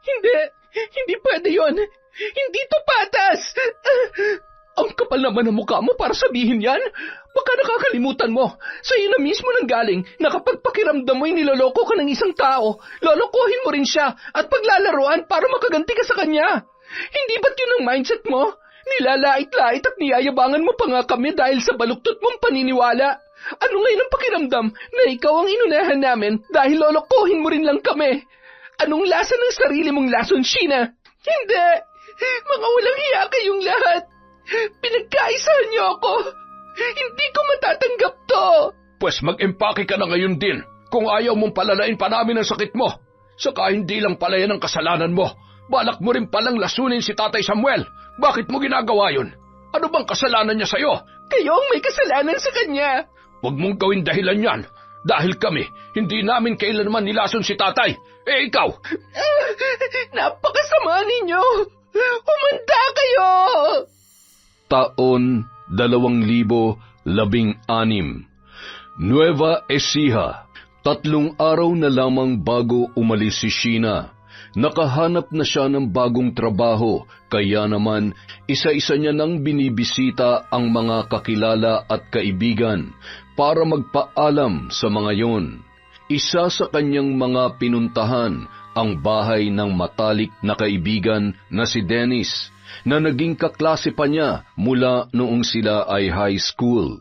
Hindi! Hindi pwede yon! Hindi to patas! Ang kapal naman ng mukha mo para sabihin yan. Baka nakakalimutan mo. Sa'yo na mismo nang galing na kapag pakiramdam mo'y niloloko ka ng isang tao, lolokohin mo rin siya at paglalaroan para makaganti ka sa kanya. Hindi ba't yun ang mindset mo? Nilalait-lait at niyayabangan mo pa nga kami dahil sa baluktot mong paniniwala. Ano ngayon ang pakiramdam na ikaw ang inunahan namin dahil lolokohin mo rin lang kami? Anong lasa ng sarili mong lason, Sheena? Hindi! Mga walang hiya kayong lahat! Pinagkaisahan niyo ako! Hindi ko matatanggap to! Pues mag-empake ka na ngayon din kung ayaw mong palalain pa namin ang sakit mo. Saka hindi lang pala yan ang kasalanan mo. Balak mo rin palang lasunin si Tatay Samuel. Bakit mo ginagawa yun? Ano bang kasalanan niya sa'yo? Kayo ang may kasalanan sa kanya! Huwag mong gawin dahilan yan. Dahil kami, hindi namin kailanman nilason si Tatay. Eh ikaw! Napakasama ninyo! Humanda kayo! Taon 2016. Nueva Ecija. 3 araw na lamang bago umalis si Sheena. Nakahanap na siya ng bagong trabaho, kaya naman isa-isa niya nang binibisita ang mga kakilala at kaibigan para magpaalam sa mga yon. Isa sa kanyang mga pinuntahan ang bahay ng matalik na kaibigan na si Dennis, na naging kaklase pa niya mula noong sila ay high school.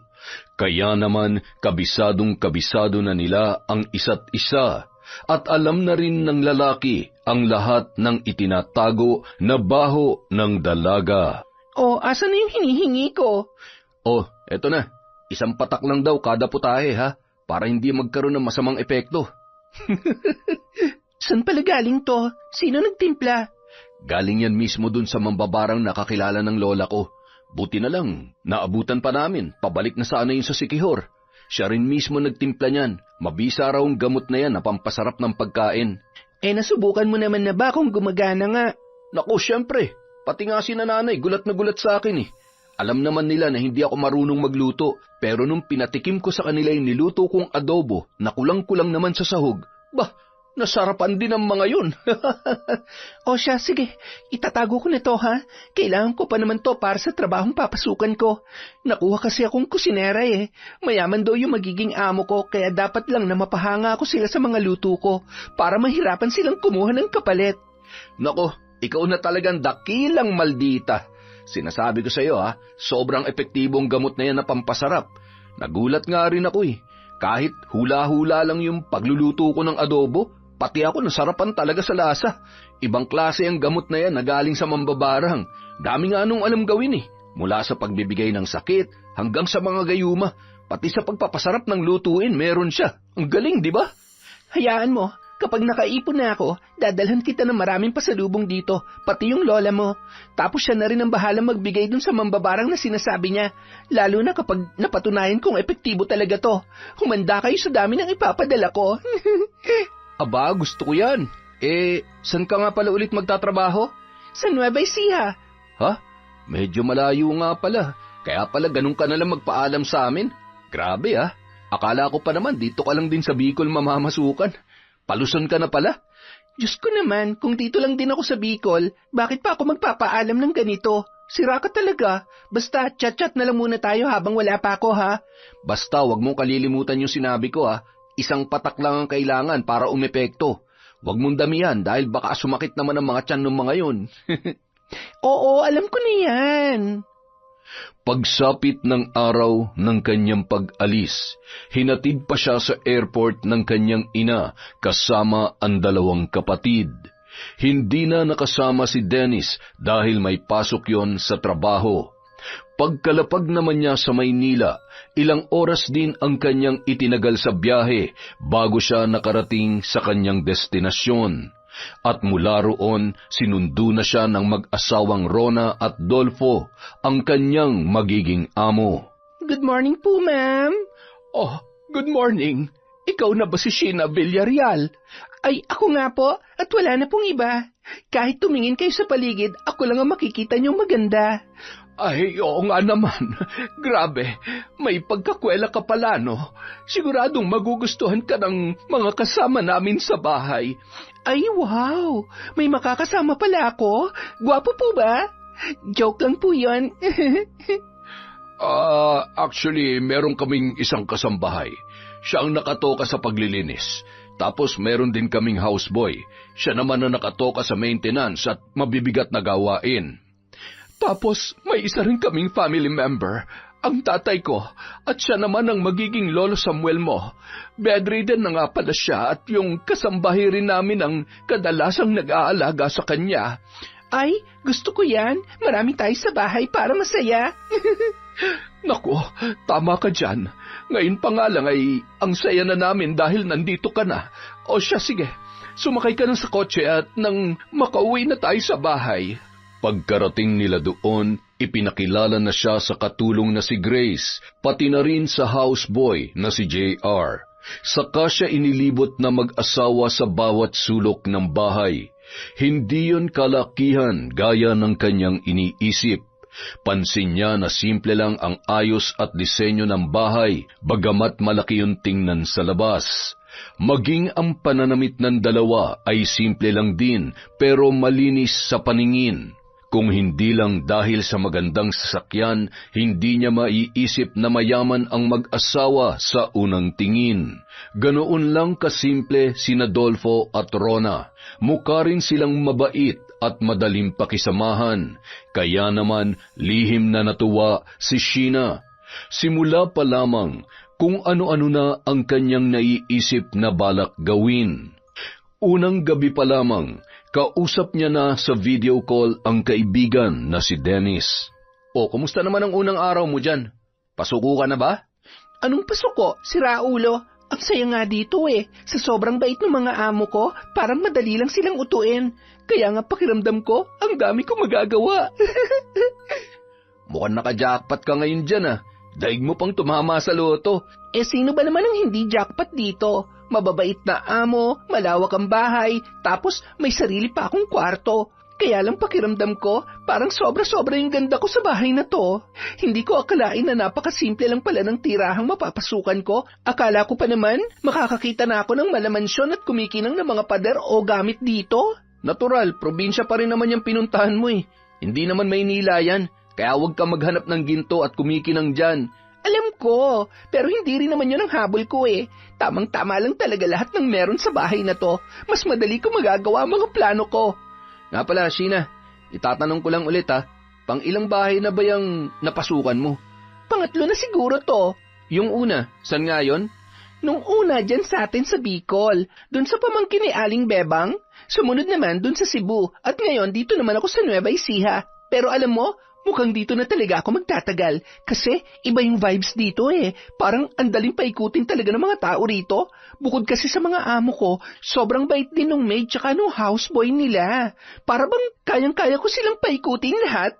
Kaya naman kabisadong-kabisado na nila ang isa't isa at alam na rin ng lalaki ang lahat ng itinatago na baho ng dalaga. Asan na yung hinihingi ko? Eto na. Isang patak lang daw kada putahe, ha? Para hindi magkaroon ng masamang epekto. Saan pala galing to? Sino nagtimpla? Galing yan mismo dun sa mambabarang nakakilala ng lola ko. Buti na lang, naabutan pa namin. Pabalik na sana yun sa Sikihor. Siya rin mismo nagtimpla niyan. Mabisa raw ang gamot na yan na pampasarap ng pagkain. Nasubukan mo naman na ba kung gumagana nga? Naku, syempre. Pati nga si nanay, gulat na gulat sa akin eh. Alam naman nila na hindi ako marunong magluto, pero nung pinatikim ko sa kanila yung niluto kong adobo na kulang-kulang naman sa sahog, nasarapan din ang mga yun. Siya, sige. Itatago ko na to, ha? Kailangan ko pa naman to para sa trabahong papasukan ko. Nakuha kasi akong kusinera eh. Mayaman daw yung magiging amo ko, kaya dapat lang na mapahanga ako sila sa mga luto ko para mahirapan silang kumuha ng kapalit. Nako, ikaw na talagang dakilang maldita. Sinasabi ko sa iyo, sobrang epektibong gamot na yan na pampasarap. Nagulat nga rin ako eh. Kahit hula-hula lang yung pagluluto ko ng adobo, pati ako nasarapan talaga sa lasa. Ibang klase ang gamot na yan na galing sa mambabarang. Dami nga nung alam gawin eh. Mula sa pagbibigay ng sakit hanggang sa mga gayuma. Pati sa pagpapasarap ng lutuin, meron siya. Ang galing, di ba? Hayaan mo, kapag nakaipon na ako, dadalhan kita ng maraming pasalubong dito, pati yung lola mo. Tapos siya na rin ang bahalang magbigay dun sa mambabarang na sinasabi niya. Lalo na kapag napatunayan kung epektibo talaga to. Humanda kayo sa dami ng ipapadala ko. Aba, gusto ko yan. Saan ka nga pala ulit magtatrabaho? Sa Nueva Ecija. Ha? Medyo malayo nga pala. Kaya pala ganun ka nalang magpaalam sa amin. Grabe Akala ko pa naman dito ka lang din sa Bicol mamamasukan. Paluson ka na pala? Diyos ko naman, kung dito lang din ako sa Bicol, bakit pa ako magpapaalam ng ganito? Sira ka talaga. Basta chat-chat na lang muna tayo habang wala pa ako, ha? Basta wag mong kalilimutan yung sinabi ko, Isang patak lang ang kailangan para umepekto. Wag mong damihan dahil baka sumakit naman ang mga tiyan ng mga yun. Oo, alam ko na yan. Pagsapit ng araw ng kanyang pag-alis, hinatid pa siya sa airport ng kanyang ina kasama ang 2 kapatid. Hindi na nakasama si Dennis dahil may pasok yon sa trabaho. Pagkalapag naman niya sa Maynila, ilang oras din ang kanyang itinagal sa biyahe bago siya nakarating sa kanyang destinasyon. At mula roon, sinundo na siya ng mag-asawang Rona at Dolfo, ang kanyang magiging amo. Good morning po, ma'am. Good morning. Ikaw na ba si Sheena Villarreal? Ay, ako nga po, at wala na pong iba. Kahit tumingin kayo sa paligid, ako lang ang makikita niyong maganda. Ay, oo nga naman. Grabe, may pagkakwela ka pala, no? Siguradong magugustuhan ka ng mga kasama namin sa bahay. Ay, wow! May makakasama pala ako. Gwapo po ba? Joke lang po yun. Actually, meron kaming isang kasambahay. Siya ang nakatoka sa paglilinis. Tapos meron din kaming houseboy. Siya naman na nakatoka sa maintenance at mabibigat na gawain. Tapos may isa rin kaming family member, ang tatay ko, at siya naman ang magiging lolo Samuel mo. Bedridden na nga pala siya at yung kasambahay rin namin ang kadalasang nag-aalaga sa kanya. Ay, gusto ko yan. Marami tayo sa bahay para masaya. Naku, tama ka dyan. Ngayon pa nga lang ay ang saya na namin dahil nandito ka na. O siya, sige, sumakay ka na sa kotse at nang makauwi na tayo sa bahay. Pagkarating nila doon, ipinakilala na siya sa katulong na si Grace, pati na rin sa houseboy na si JR. Saka siya inilibot na mag-asawa sa bawat sulok ng bahay. Hindi yon kalakihan gaya ng kanyang iniisip. Pansin niya na simple lang ang ayos at disenyo ng bahay, bagamat malaki yung tingnan sa labas. Maging ang pananamit ng dalawa ay simple lang din, pero malinis sa paningin. Kung hindi lang dahil sa magandang sasakyan, hindi niya maiisip na mayaman ang mag-asawa sa unang tingin. Ganoon lang kasimple sina Dolfo at Rona. Mukha rin silang mabait at madaling pakisamahan. Kaya naman lihim na natuwa si Sheena. Simula pa lamang kung ano-ano na ang kanyang naiisip na balak gawin. Unang gabi pa lamang, kausap niya na sa video call ang kaibigan na si Dennis. O, kumusta naman ang unang araw mo dyan? Pasuko ka na ba? Anong pasuko? Si Raulo. Ang saya nga dito eh. Sa sobrang bait ng mga amo ko, parang madali lang silang utuin. Kaya nga pakiramdam ko, ang dami kong magagawa. Mukhang naka-jackpot ka ngayon dyan ah. Daig mo pang tumama sa loto. Eh sino ba naman ang hindi jackpot dito? Mababait na amo, malawak ang bahay, tapos may sarili pa akong kwarto. Kaya lang pakiramdam ko, parang sobra-sobra yung ganda ko sa bahay na to. Hindi ko akalain na napakasimple lang pala ng tirahang mapapasukan ko. Akala ko pa naman, makakakita na ako ng malamansyon at kumikinang ng mga pader o gamit dito. Natural, probinsya pa rin naman yung pinuntahan mo eh. Hindi naman Maynila yan, kaya huwag ka maghanap ng ginto at kumikinang dyan. Alam ko, pero hindi rin naman yun ang habol ko eh. Tamang-tama lang talaga lahat ng meron sa bahay na to. Mas madali ko magagawa ang mga plano ko. Nga pala, Sheena, itatanong ko lang ulit ha, pang ilang bahay na ba yung napasukan mo? Pangatlo na siguro to. Yung una, saan nga yun? Nung una dyan sa atin sa Bicol, dun sa pamangkin ni Aling Bebang. Sumunod naman dun sa Cebu, at ngayon dito naman ako sa Nueva Ecija. Pero alam mo, mukhang dito na talaga ako magtatagal kasi iba yung vibes dito eh. Parang andaling paikutin talaga ng mga tao rito. Bukod kasi sa mga amo ko, sobrang bait din nung maid tsaka nung houseboy nila. Para bang kayang-kaya ko silang paikutin lahat.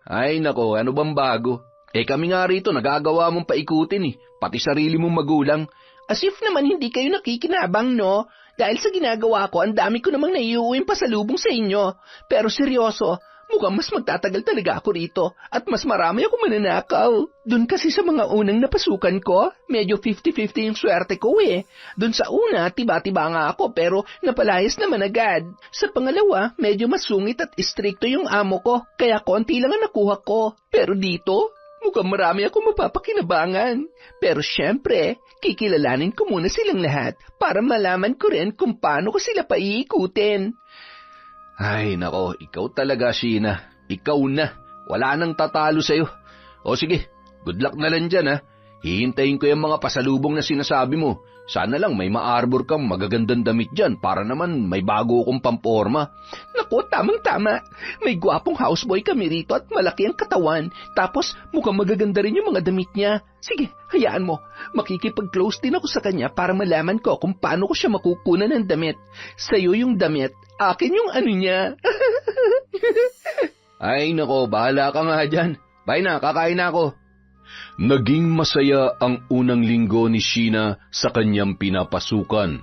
Ay nako, ano bang bago? Eh kami nga rito nagagawa mong paikutin eh, pati sarili mong magulang. As if naman hindi kayo nakikinabang no? Dahil sa ginagawa ko, ang dami ko namang naiuuwing pasalubong sa inyo. Pero seryoso, mukhang mas magtatagal talaga ako rito at mas marami ako mananakaw. Doon kasi sa mga unang napasukan ko, medyo 50-50 yung swerte ko eh. Doon sa una, tiba-tiba nga ako pero napalayas naman agad. Sa pangalawa, medyo masungit at istrikto yung amo ko, kaya konti lang ang nakuha ko. Pero dito, mukhang marami ako mapapakinabangan. Pero syempre, kikilalanin ko muna silang lahat para malaman ko rin kung paano ko sila paiikutin. Ay, nako, ikaw talaga, Sheena. Ikaw na. Wala nang tatalo sa'yo. O sige, good luck na lang dyan, ha. Hihintayin ko yung mga pasalubong na sinasabi mo. Sana lang may ma-arbor kang magagandang damit dyan para naman may bago akong pamporma. Naku, tamang-tama. May gwapong houseboy kami rito at malaki ang katawan. Tapos mukhang magaganda rin yung mga damit niya. Sige, hayaan mo. Makikipag-close din ako sa kanya para malaman ko kung paano ko siya makukunan ng damit. Sa'yo yung damit, akin yung ano niya. Ay nako, bahala ka nga dyan. Bye na, kakain na ako. Naging masaya ang unang linggo ni Sheena sa kanyang pinapasukan.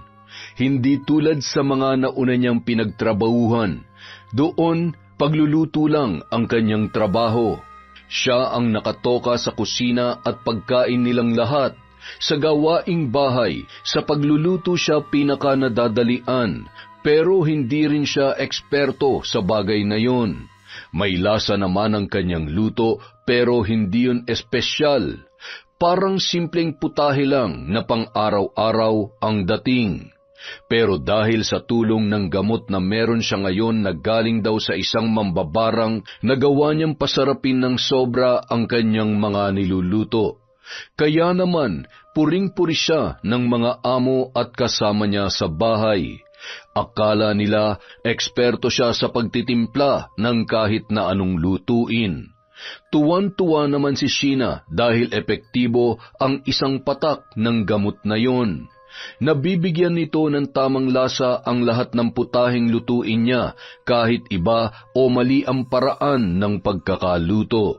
Hindi tulad sa mga nauna niyang pinagtrabahuhan. Doon, Pagluluto lang ang kanyang trabaho. Siya ang nakatoka sa kusina at pagkain nilang lahat. Sa gawaing bahay, sa pagluluto siya pinakanadadalian, pero hindi rin siya eksperto sa bagay na yon. May lasa naman ang kanyang luto, pero hindi yun espesyal. Parang simpleng putahe lang na pang-araw-araw ang dating. Pero dahil sa tulong ng gamot na meron siya ngayon na galing daw sa isang mambabarang, nagawa niyang pasarapin ng sobra ang kanyang mga niluluto. Kaya naman, puring-puri siya ng mga amo at kasama niya sa bahay. Akala nila eksperto siya sa pagtitimpla ng kahit na anong lutuin. Tuwan-tuwa naman si Sheena dahil epektibo ang isang patak ng gamot na yon. Nabibigyan nito ng tamang lasa ang lahat ng putahing lutuin niya kahit iba o mali ang paraan ng pagkakaluto.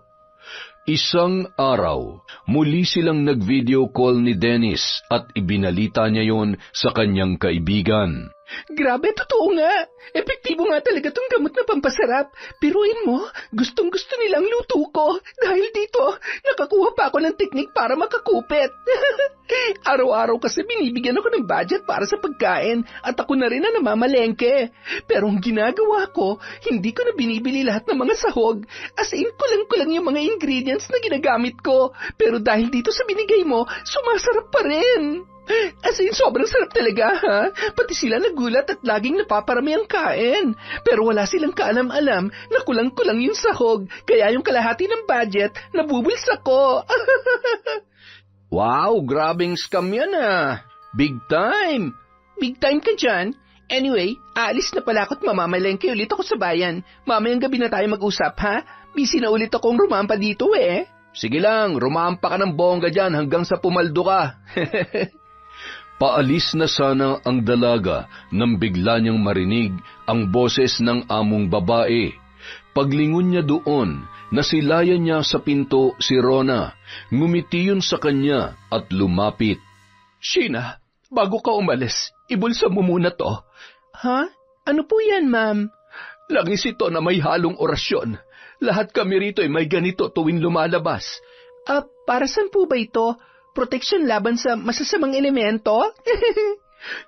Isang araw, muli silang nag-video call ni Dennis at ibinalita niya yon sa kanyang kaibigan. Grabe, totoo nga. Epektibo nga talaga tong gamot na pampasarap. Piruin mo, gustong-gusto nilang luto ko. Dahil dito, nakakuha pa ako ng teknik para makakupit. Araw-araw kasi binibigyan ako ng budget para sa pagkain at ako na rin na namamalengke. Pero ang ginagawa ko, hindi ko na binibili lahat ng mga sahog. As in, kulang-kulang yung mga ingredients na ginagamit ko. Pero dahil dito sa binigay mo, sumasarap pa rin. As in, sobrang sarap talaga, ha? Pati sila nagulat at laging napaparami ang kain. Pero wala silang kaalam-alam na kulang-kulang yung sahog, kaya yung kalahati ng budget, nabubulsa ko. Wow, grabing scam yan ah. Big time. Big time ka dyan. Anyway, aalis na pala ako at mamamalengke ulit ako sa bayan. Mamayang gabi na tayo mag-usap, ha? Busy na ulit akong rumampa dito eh. Sige lang, rumampa ka ng bongga dyan hanggang sa pumaldo ka. Paalis na sana ang dalaga nang bigla niyang marinig ang boses ng among babae. Paglingon niya doon, nasilayan niya sa pinto si Rona. Ngumiti yun sa kanya at lumapit. Sheena, bago ka umalis, ibulsa mo muna to. Ha? Ano po yan, ma'am? Langis ito na may halong orasyon. Lahat kami rito ay may ganito tuwing lumalabas. Para saan po ba ito? Protection laban sa masasamang elemento?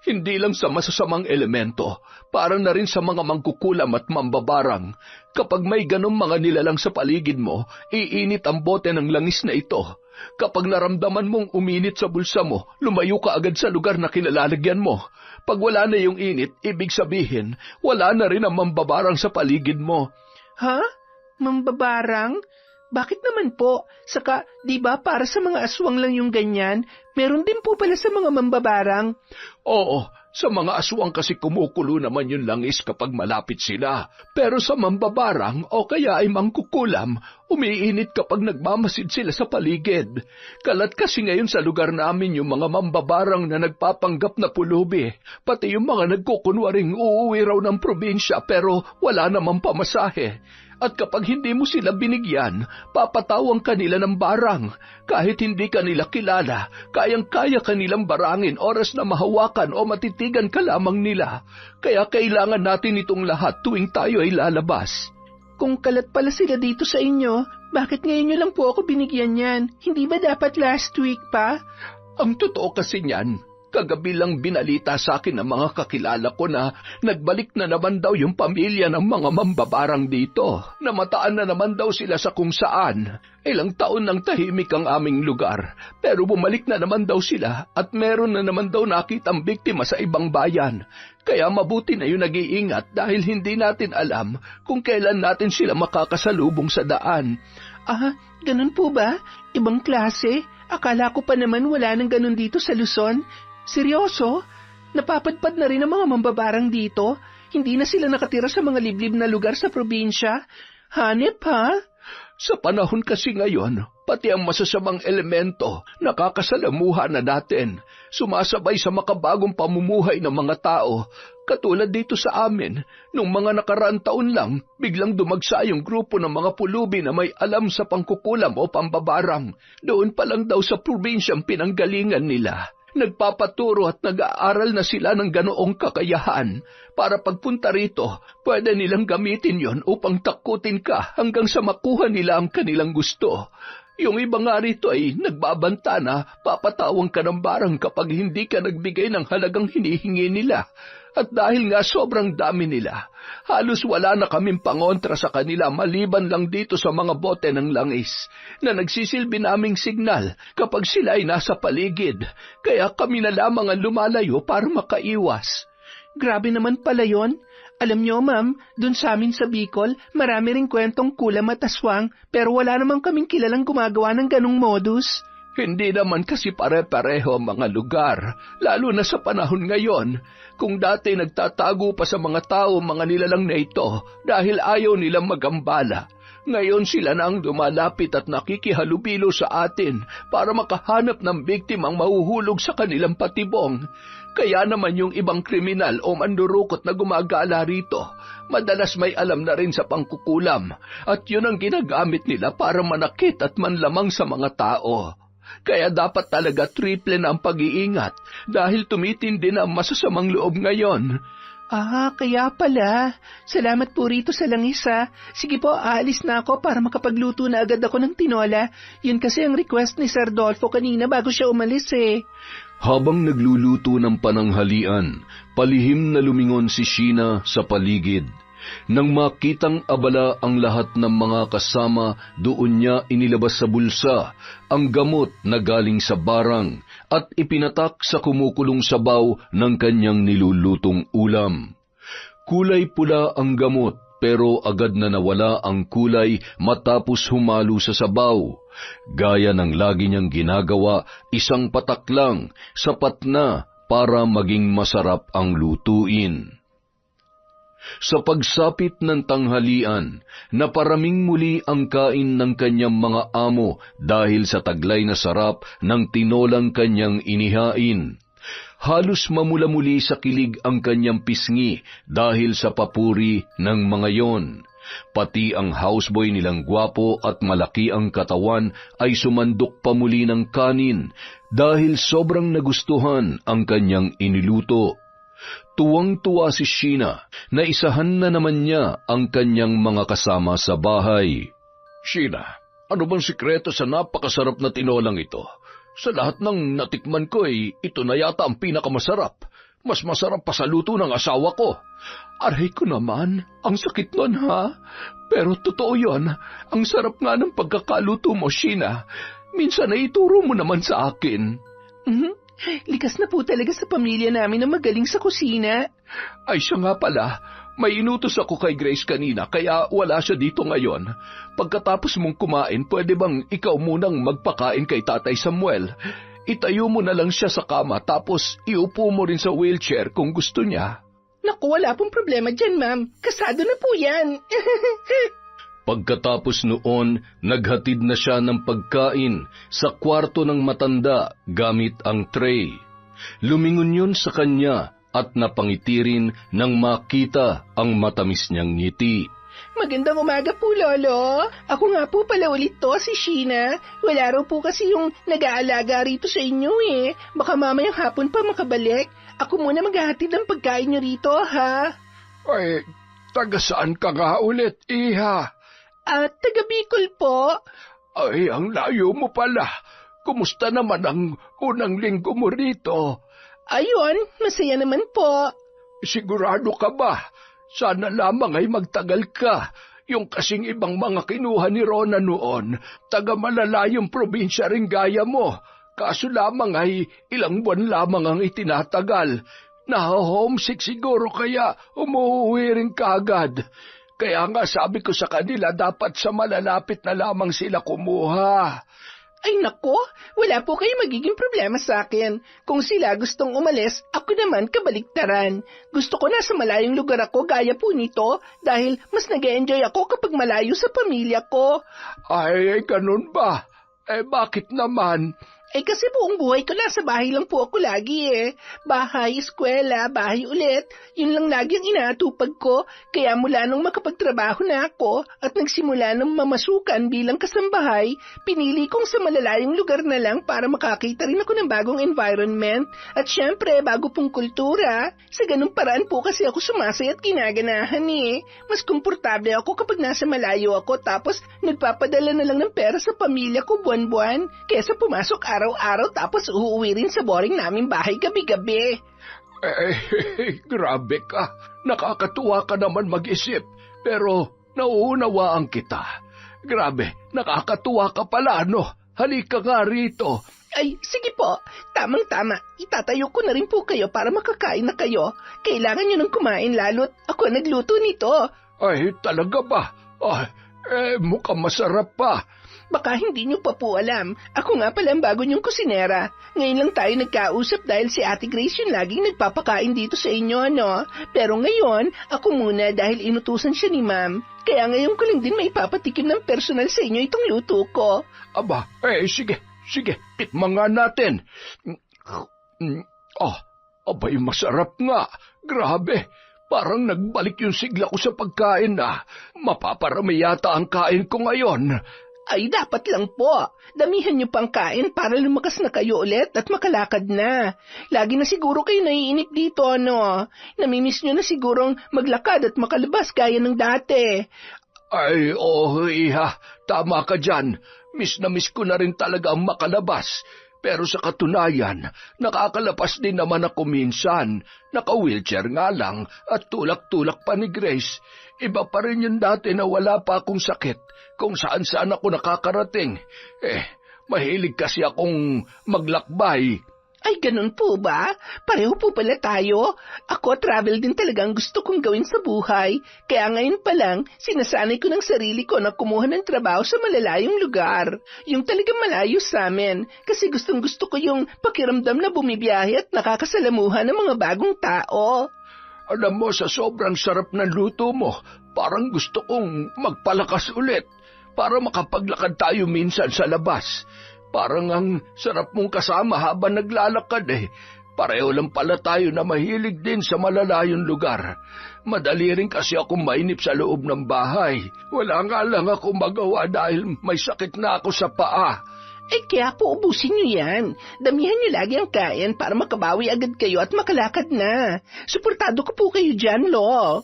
Hindi lang sa masasamang elemento, para na rin sa mga mangkukulam at mambabarang. Kapag may ganong mga nilalang sa paligid mo, iinit ang bote ng langis na ito. Kapag naramdaman mong uminit sa bulsa mo, lumayo ka agad sa lugar na kinalalagyan mo. Pag wala na yung init, ibig sabihin, wala na rin ang mambabarang sa paligid mo. Ha? Mambabarang? Bakit naman po? Saka, di ba para sa mga aswang lang yung ganyan? Meron din po pala sa mga mambabarang. Oo, sa mga aswang kasi kumukulo naman yung langis kapag malapit sila. Pero sa mambabarang o kaya ay mangkukulam, umiinit kapag nagmamasid sila sa paligid. Kalat kasi ngayon sa lugar namin yung mga mambabarang na nagpapanggap na pulubi. Pati yung mga nagkukunwaring uuwi raw ng probinsya pero wala namang pamasahe. At kapag hindi mo sila binigyan, papatawang kanila ng barang. Kahit hindi kanila kilala, kayang-kaya kanilang barangin oras na mahawakan o matitigan ka lamang nila. Kaya kailangan natin itong lahat tuwing tayo ay lalabas. Kung kalat pala sila dito sa inyo, bakit ngayon nyo lang po ako binigyan yan? Hindi ba dapat last week pa? Ang totoo kasi niyan, kagabi lang binalita sa akin ng mga kakilala ko na nagbalik na naman daw yung pamilya ng mga mambabarang dito. Namataan na naman daw sila sa kung saan. Ilang taon nang tahimik ang aming lugar, pero bumalik na naman daw sila at meron na naman daw nakitang biktima sa ibang bayan. Kaya mabuti na yung nag-iingat dahil hindi natin alam kung kailan natin sila makakasalubong sa daan. Ah, ganun po ba? Ibang klase? Akala ko pa naman wala nang ganun dito sa Luzon. Seryoso? Napapadpad na rin ang mga mambabarang dito? Hindi na sila nakatira sa mga liblib na lugar sa probinsya? Hanep, ha? Sa panahon kasi ngayon, pati ang masasamang elemento nakakasalamuha na natin. Sumasabay sa makabagong pamumuhay ng mga tao. Katulad dito sa amin, nung mga nakaraang taon lang, biglang dumagsa yung grupo ng mga pulubi na may alam sa pangkukulam o pambabarang. Doon pa lang daw sa probinsyang pinanggalingan nila. Nagpapaturo at nag-aaral na sila ng ganoong kakayahan. Para pagpunta rito, pwede nilang gamitin yon upang takutin ka hanggang sa makuha nila ang kanilang gusto. Yung iba nga rito ay nagbabanta na papatawang ka ng barang kapag hindi ka nagbigay ng halagang hinihingi nila. At dahil nga sobrang dami nila, halos wala na kaming pangontra sa kanila maliban lang dito sa mga bote ng langis na nagsisilbi naming signal kapag sila ay nasa paligid. Kaya kami na lamang ang lumalayo para makaiwas. Grabe naman pala yon. Alam nyo, ma'am, dun sa amin sa Bicol, marami ring kwentong kulam at aswang, pero wala naman kaming kilalang gumagawa ng ganong modus. Hindi naman kasi pare-pareho ang mga lugar, lalo na sa panahon ngayon. Kung dati nagtatago pa sa mga tao mga nilalang na ito dahil ayaw nilang magambala, ngayon sila na ang lumalapit at nakikihalubilo sa atin para makahanap ng biktimang mahuhulog sa kanilang patibong. Kaya naman yung ibang kriminal o mandurukot na gumagala rito, madalas may alam na rin sa pangkukulam at yun ang ginagamit nila para manakit at manlamang sa mga tao. Kaya dapat talaga triple na ang pag-iingat dahil tumitindi na ang masasamang loob ngayon. Kaya pala. Salamat po rito sa langis, ha. Sige po, aalis na ako para makapagluto na agad ako ng tinola. Yun kasi ang request ni Sir Dolfo kanina bago siya umalis eh. Habang nagluluto ng pananghalian, palihim na lumingon si Sheena sa paligid. Nang makitang abala ang lahat ng mga kasama, doon niya inilabas sa bulsa ang gamot na galing sa barang at ipinatak sa kumukulong sabaw ng kanyang nilulutong ulam. Kulay pula ang gamot pero agad na nawala ang kulay matapos humalo sa sabaw. Gaya ng lagi niyang ginagawa, isang patak lang, sapat na para maging masarap ang lutuin. Sa pagsapit ng tanghalian, naparaming muli ang kain ng kanyang mga amo dahil sa taglay na sarap ng tinolang kanyang inihain. Halos mamula muli sa kilig ang kanyang pisngi dahil sa papuri ng mga yon. Pati ang houseboy nilang gwapo at malaki ang katawan ay sumandok pa muli ng kanin dahil sobrang nagustuhan ang kanyang iniluto. Tuwang-tuwa si Sheena na isahan na naman niya ang kanyang mga kasama sa bahay. Sheena, ano bang sikreto sa napakasarap na tinolang ito? Sa lahat ng natikman ko ito na yata ang pinakamasarap. Mas masarap pa sa luto ng asawa ko. Aray ko naman, ang sakit nun ha. Pero totoo yon, ang sarap nga ng pagkakaluto mo, Sheena. Minsan ay ituro mo naman sa akin. Likas na po talaga sa pamilya namin na magaling sa kusina. Ay siya nga pala, may inutos ako kay Grace kanina kaya wala siya dito ngayon. Pagkatapos mong kumain, pwede bang ikaw munang magpakain kay Tatay Samuel? Itayo mo na lang siya sa kama tapos iupo mo rin sa wheelchair kung gusto niya. Naku, wala pong problema dyan, ma'am. Kasado na po yan. Pagkatapos noon, naghatid na siya ng pagkain sa kwarto ng matanda gamit ang tray. Lumingon yun sa kanya at napangiti rin nang makita ang matamis niyang ngiti. Magandang umaga po, Lolo. Ako nga po pala ulit to, si Sheena. Wala raw po kasi yung nag-aalaga rito sa inyo eh. Baka mamayang hapon pa makabalik. Ako muna maghahatid ng pagkain niyo rito, ha? Ay, taga saan ka nga ulit, iha? Taga Bicol po. Ay, ang layo mo pala. Kumusta naman ang unang linggo mo rito? Ayun, masaya naman po. Sigurado ka ba? Sana lamang ay magtagal ka. Yung kasing ibang mga kinuha ni Rona noon, taga malalayong probinsya rin gaya mo. Kaso lamang ay ilang buwan lamang ang itinatagal. Naho-homesick siguro kaya umuwi rin kaagad. Kaya nga sabi ko sa kanila dapat sa malalapit na lamang sila kumuha. Ay nako, wala po kayo magiging problema sa akin. Kung sila gustong umalis, ako naman kabaliktaran. Gusto ko nasa malayong lugar ako gaya po nito dahil mas nag-enjoy ako kapag malayo sa pamilya ko. Ay, ganun ba? Eh bakit naman? Kasi buong buhay ko nasa bahay lang po ako lagi eh. Bahay, eskwela, bahay ulit. Yun lang lagi ang inaatupag ko. Kaya mula nung makapagtrabaho na ako at nagsimula ng mamasukan bilang kasambahay, pinili kong sa malalayong lugar na lang para makakita rin ako ng bagong environment. At syempre, bago pong kultura. Sa ganung paraan po kasi ako sumasay at ginaganahan eh. Mas komportable ako kapag nasa malayo ako tapos nagpapadala na lang ng pera sa pamilya ko buwan-buwan kesa pumasok araw-araw tapos uuwi rin sa boring naming bahay gabi-gabi. Grabe ka. Nakakatuwa ka naman mag-isip, pero nauunawaan kita. Grabe, nakakatuwa ka pala, no? Halika nga rito. Ay, sige po. Tamang-tama. Itatayo ko na rin po kayo para makakain na kayo. Kailangan nyo nang kumain lalo't ako nagluto nito. Ay, talaga ba? Mukhang masarap pa. Baka hindi nyo pa po alam. Ako nga pala ang bago nyong kusinera. Ngayon lang tayo nagkausap dahil si Ate Grace yung laging nagpapakain dito sa inyo, ano? Pero ngayon, ako muna dahil inutusan siya ni Ma'am. Kaya ngayon ko lang din maipapatikim ng personal sa inyo itong luto ko. Aba, sige, tikman nga natin. Abay, masarap nga. Grabe, parang nagbalik yung sigla ko sa pagkain na. Mapaparami yata ang kain ko ngayon. Ay, dapat lang po. Damihan niyo pang kain para lumakas na kayo ulit at makalakad na. Lagi na siguro kayo naiinip dito, ano? Namimiss niyo na sigurong maglakad at makalabas gaya ng dati. Ay, iha. Tama ka dyan. Miss na miss ko na rin talaga ang makalabas. Pero sa katunayan, nakakalapas din naman ako minsan. Naka-wheelchair nga lang at tulak-tulak pa ni Grace. Iba pa rin yun dati na wala pa akong sakit kung saan-saan ako nakakarating. Mahilig kasi akong maglakbay. Ay, ganun po ba? Pareho po pala tayo. Ako, travel din talaga ang gusto kong gawin sa buhay. Kaya ngayon pa lang, sinasanay ko ng sarili ko na kumuha ng trabaho sa malalayong lugar. Yung talagang malayo sa amin. Kasi gustong-gusto ko yung pakiramdam na bumibiyahe at nakakasalamuhan ng mga bagong tao. Alam mo, sa sobrang sarap ng luto mo, parang gusto kong magpalakas ulit para makapaglakad tayo minsan sa labas. Parang ang sarap mong kasama habang naglalakad eh. Pareho lang pala tayo na mahilig din sa malalayong lugar. Madali rin kasi akong mainip sa loob ng bahay. Wala nga lang akong magawa dahil may sakit na ako sa paa. Kaya po ubusin nyo yan. Damihan nyo lagi ang kain para makabawi agad kayo at makalakad na. Suportado ko po kayo dyan, Lo.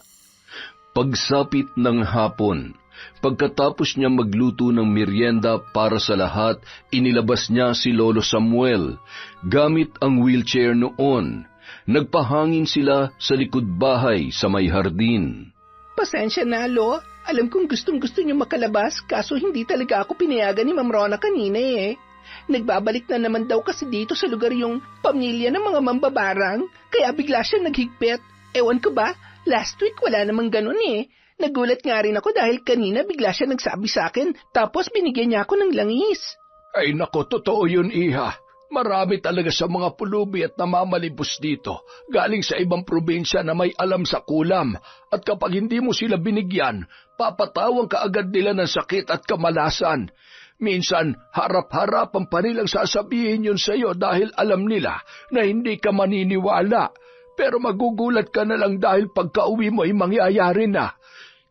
Pagsapit ng hapon, pagkatapos niya magluto ng merienda para sa lahat, inilabas niya si Lolo Samuel. Gamit ang wheelchair noon, nagpahangin sila sa likod bahay sa may hardin. Pasensya na, Lo. Alam kong gustong-gusto niyo makalabas, kaso hindi talaga ako pinayagan ni Ma'am Rona kanina eh. Nagbabalik na naman daw kasi dito sa lugar yung pamilya ng mga mambabarang, kaya bigla siya naghigpit. Ewan ko ba, last week wala namang ganun eh. Nagulat nga rin ako dahil kanina bigla siya nagsabi sa akin, tapos binigyan niya ako ng langis. Ay nako, totoo yun, iha. Marami talaga sa mga pulubi at namamalibos dito, galing sa ibang probinsya na may alam sa kulam. At kapag hindi mo sila binigyan, papatawang ka agad nila ng sakit at kamalasan. Minsan, harap-harapan pa nilang sasabihin yun sa'yo dahil alam nila na hindi ka maniniwala. Pero magugulat ka na lang dahil pagka-uwi mo ay mangyayari na.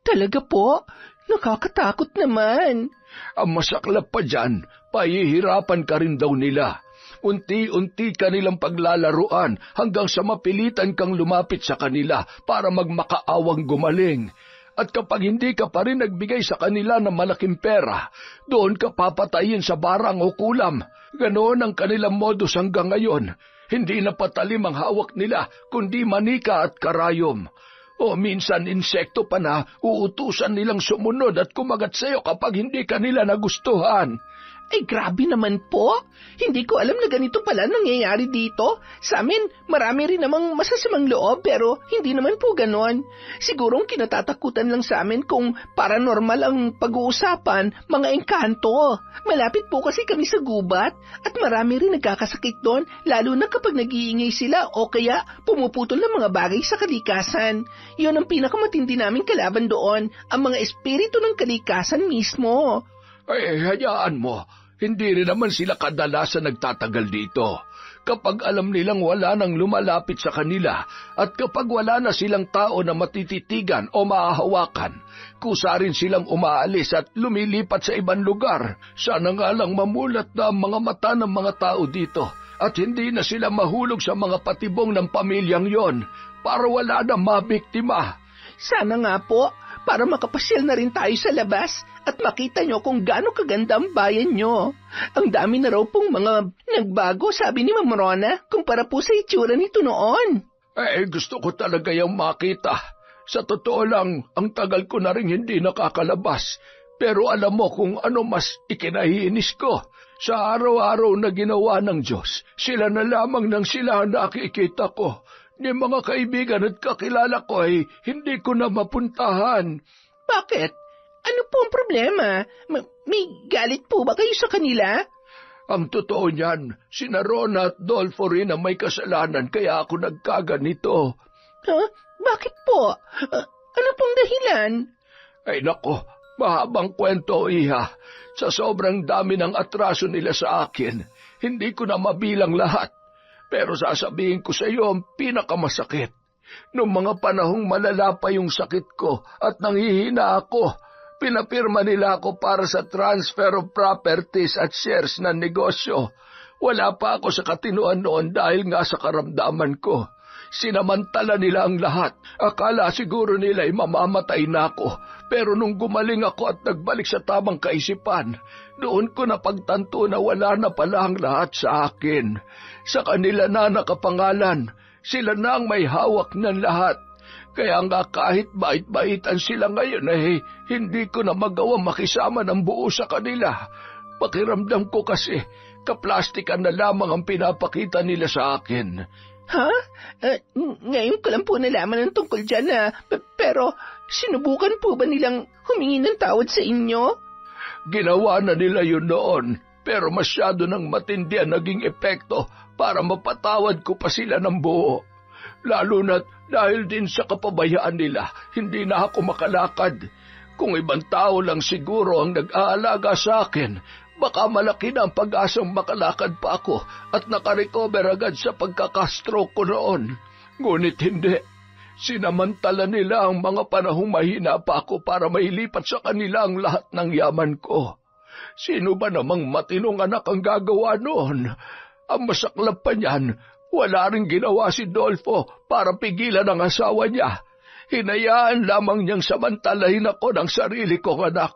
Talaga po? Nakakatakot naman. Ang masaklap pa dyan, pahihirapan ka rin daw nila. Unti-unti ka nilang paglalaruan hanggang sa mapilitan kang lumapit sa kanila para magmakaawang gumaling. At kapag hindi ka pa rin nagbigay sa kanila ng malaking pera, doon ka papatayin sa barang o kulam. Ganoon ang kanilang modus hanggang ngayon. Hindi na patalim ang hawak nila, kundi manika at karayom. O minsan insekto pa na uutusan nilang sumunod at kumagat sa'yo kapag hindi ka nila nagustuhan. Ay, grabe naman po. Hindi ko alam na ganito pala nangyayari dito. Sa amin, marami rin namang masasamang loob pero hindi naman po ganon. Sigurong kinatatakutan lang sa amin kung paranormal ang pag-uusapan, mga engkanto. Malapit po kasi kami sa gubat at marami rin nagkakasakit doon, lalo na kapag nag-iingay sila o kaya pumuputol ng mga bagay sa kalikasan. Yun ang pinakamatindi naming kalaban doon, ang mga espiritu ng kalikasan mismo. Ay, hayaan mo. Hindi rin naman sila kadalasan nagtatagal dito. Kapag alam nilang wala nang lumalapit sa kanila at kapag wala na silang tao na matititigan o mahahawakan, kusa rin silang umaalis at lumilipat sa ibang lugar. Sana nga lang mamulat na ang mga mata ng mga tao dito at hindi na sila mahulog sa mga patibong ng pamilyang yon para wala na mabiktima. Sana nga po, para makapasyal na rin tayo sa labas at makita nyo kung gaano kaganda ang bayan nyo. Ang dami na raw pong mga nagbago, sabi ni Ma'am Rona, kumpara po sa itsura nito noon. Gusto ko talaga yung makita. Sa totoo lang, ang tagal ko na rin hindi nakakalabas. Pero alam mo kung ano mas ikinahiinis ko. Sa araw-araw na ginawa ng Diyos, sila na lamang nang sila nakikita ko. Ni mga kaibigan at kakilala ko ay hindi ko na mapuntahan. Bakit? Ano po ang problema? May galit po ba kayo sa kanila? Ang totoo niyan, sina Rona at Dolfo rin ang may kasalanan kaya ako nagkaganito. Bakit po? Ano pong dahilan? Ay nako, mahabang kwento, iha. Sa sobrang dami ng atraso nila sa akin, hindi ko na mabilang lahat. Pero sasabihin ko sa iyo ang pinakamasakit. Noong mga panahong malala pa yung sakit ko at nanghihina ako, pinapirma nila ako para sa transfer of properties at shares ng negosyo. Wala pa ako sa katinuan noon dahil nga sa karamdaman ko. Sinamantala nila ang lahat. Akala siguro nila ay mamamatay na ako. Pero nung gumaling ako at nagbalik sa tamang kaisipan, doon ko napagtanto na wala na pala ang lahat sa akin. Sa kanila na nakapangalan, sila na ang may hawak ng lahat. Kaya nga kahit bait-baitan sila ngayon ay hindi ko na magawa makisama ng buo sa kanila. Pakiramdam ko kasi kaplastikan na lamang ang pinapakita nila sa akin. Ha? Ngayon ko lang po nalaman ng tungkol dyan pero sinubukan po ba nilang humingi ng tawad sa inyo? Ginawa na nila yun noon, pero masyado nang matindi ang naging epekto para mapatawad ko pa sila ng buo. Lalo na't dahil din sa kapabayaan nila, hindi na ako makalakad. Kung ibang tao lang siguro ang nag-aalaga sa akin, baka malaki na ang pag-asang makalakad pa ako at nakarecover agad sa pagkakastroke ko noon. Ngunit hindi. Sinamantala nila ang mga panahong mahina pa ako para mailipat sa kanila ang lahat ng yaman ko. Sino ba namang matinong anak ang gagawa noon? Ang masaklap pa niyan, wala rin ginawa si Dolfo para pigilan ang asawa niya. Hinayaan lamang niyang samantalahin ako ng sarili kong anak.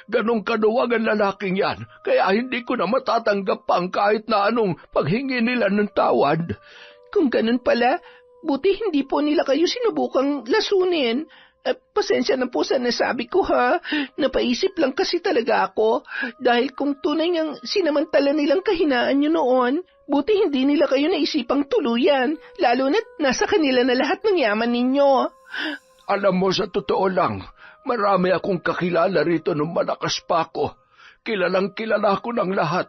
Ganong kaduwag ang lalaking yan, kaya hindi ko na matatanggap pang kahit na anong paghingi nila ng tawad. Kung ganun pala, buti hindi po nila kayo sinubukang lasunin. Pasensya na po sa nasabi ko ha, napaisip lang kasi talaga ako. Dahil kung tunay ngang sinamantala nilang kahinaan nyo noon, buti hindi nila kayo naisipang tuluyan, lalo na't nasa kanila na lahat ng yaman ninyo. Alam mo, sa totoo lang, marami akong kakilala rito nung malakas pa ako. Kilalang kilala ko ng lahat.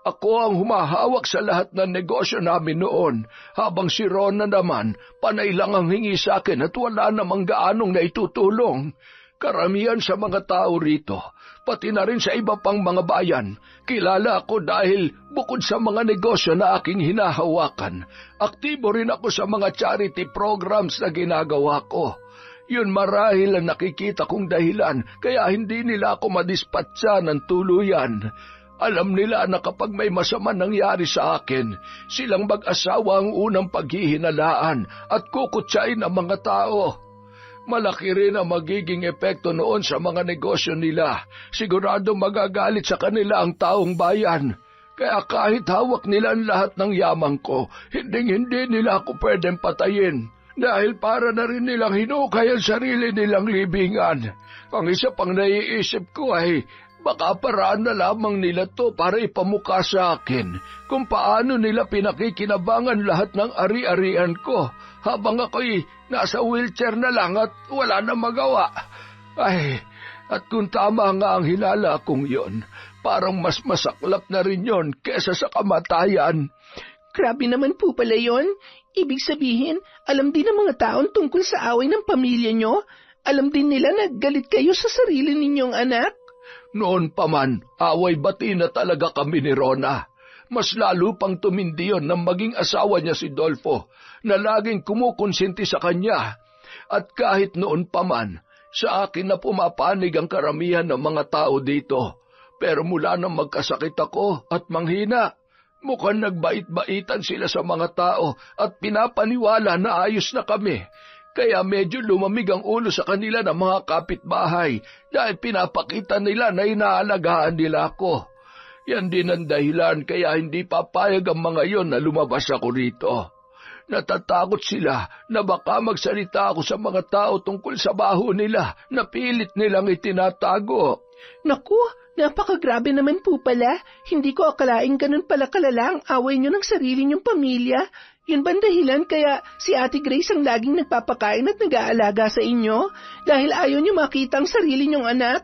Ako ang humahawak sa lahat ng negosyo namin noon, habang si Rona naman, panay lang ang hingi sa akin at wala namang gaanong naitutulong. Karamihan sa mga tao rito, pati na rin sa iba pang mga bayan, kilala ako dahil bukod sa mga negosyo na aking hinahawakan, aktibo rin ako sa mga charity programs na ginagawa ko. Yun marahil ang nakikita kong dahilan kaya hindi nila ako madispatsa ng tuluyan. Alam nila na kapag may masama nangyari sa akin, silang mag-asawa ang unang paghihinalaan at kukutsain ang mga tao. Malaki rin ang magiging epekto noon sa mga negosyo nila. Sigurado magagalit sa kanila ang taong bayan. Kaya kahit hawak nila ang lahat ng yaman ko, hindi nila ako pwedeng patayin. Dahil para na rin nilang hinukay ang sarili nilang libingan. Ang isa pang naiisip ko ay baka paraan na lamang nila to para ipamukha sa akin kung paano nila pinakikinabangan lahat ng ari-arian ko habang ako'y nasa wheelchair na lang at wala na magawa. Ay, at kung tama nga ang hinala kong yon, parang mas masaklap na rin yon kesa sa kamatayan. Grabe naman po pala yon. Ibig sabihin, alam din ng mga taon tungkol sa away ng pamilya nyo? Alam din nila na galit kayo sa sarili ninyong anak? Noon pa man, away-bati na talaga kami ni Rona. Mas lalo pang tumindi yon nang maging asawa niya si Dolfo, na laging kumukonsinti sa kanya. At kahit noon pa man, sa akin na pumapanig ang karamihan ng mga tao dito. Pero mula nang magkasakit ako at manghina, mukhang nagbait-baitan sila sa mga tao at pinapaniwala na ayos na kami. Kaya medyo lumamig ang ulo sa kanila ng mga kapitbahay dahil pinapakita nila na inaalagaan nila ako. Yan din ang dahilan kaya hindi papayag ang mga yon na lumabas ako rito. Natatakot sila na baka magsalita ako sa mga tao tungkol sa baho nila na pilit nilang itinatago. Naku, napakagrabe naman po pala. Hindi ko akalaing ganun pala kalala ang away niyo ng sarili niyong pamilya. Yun ba ang dahilan kaya si Ate Grace ang laging nagpapakain at nag-aalaga sa inyo? Dahil ayaw niyo makita ang sarili niyong anak?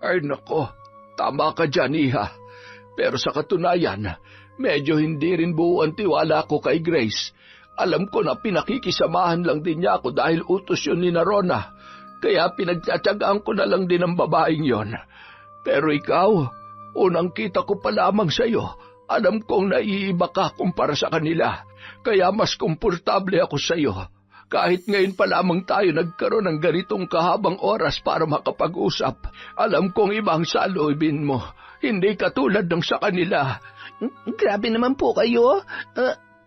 Ay nako, tama ka dyan, Iha. Pero sa katunayan, medyo hindi rin buo ang tiwala ko kay Grace. Alam ko na pinakikisamahan lang din niya ako dahil utos yun ni Rona. Kaya pinagtsatsagaan ko na lang din ang babaeng yon. Pero ikaw, unang kita ko pa lamang sa iyo. Alam kong naiiba ka kumpara sa kanila. Kaya mas komportable ako sa iyo. Kahit ngayon pa lamang tayo nagkaroon ng ganitong kahabang oras para makapag-usap. Alam kong ibang saloobin mo. Hindi katulad ng sa kanila. Grabe naman po kayo.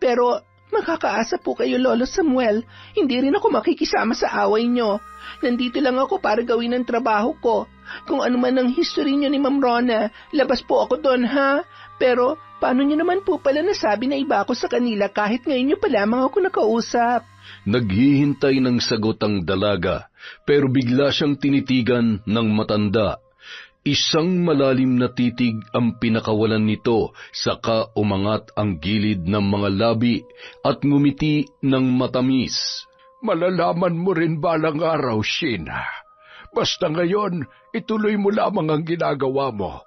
Pero makakaasa po kayo, Lolo Samuel. Hindi rin ako makikisama sa away nyo. Nandito lang ako para gawin ang trabaho ko. Kung ano man ang history nyo ni Ma'am Rona, labas po ako doon, ha? Pero paano nyo naman po pala nasabi na iba ako sa kanila kahit ngayon nyo pa lamang ako nakausap? Naghihintay ng sagot ang dalaga, pero bigla siyang tinitigan ng matanda. Isang malalim na titig ang pinakawalan nito, saka umangat ang gilid ng mga labi at ngumiti ng matamis. Malalaman mo rin balang araw, Sheena. Basta ngayon, ituloy mo lamang ang ginagawa mo.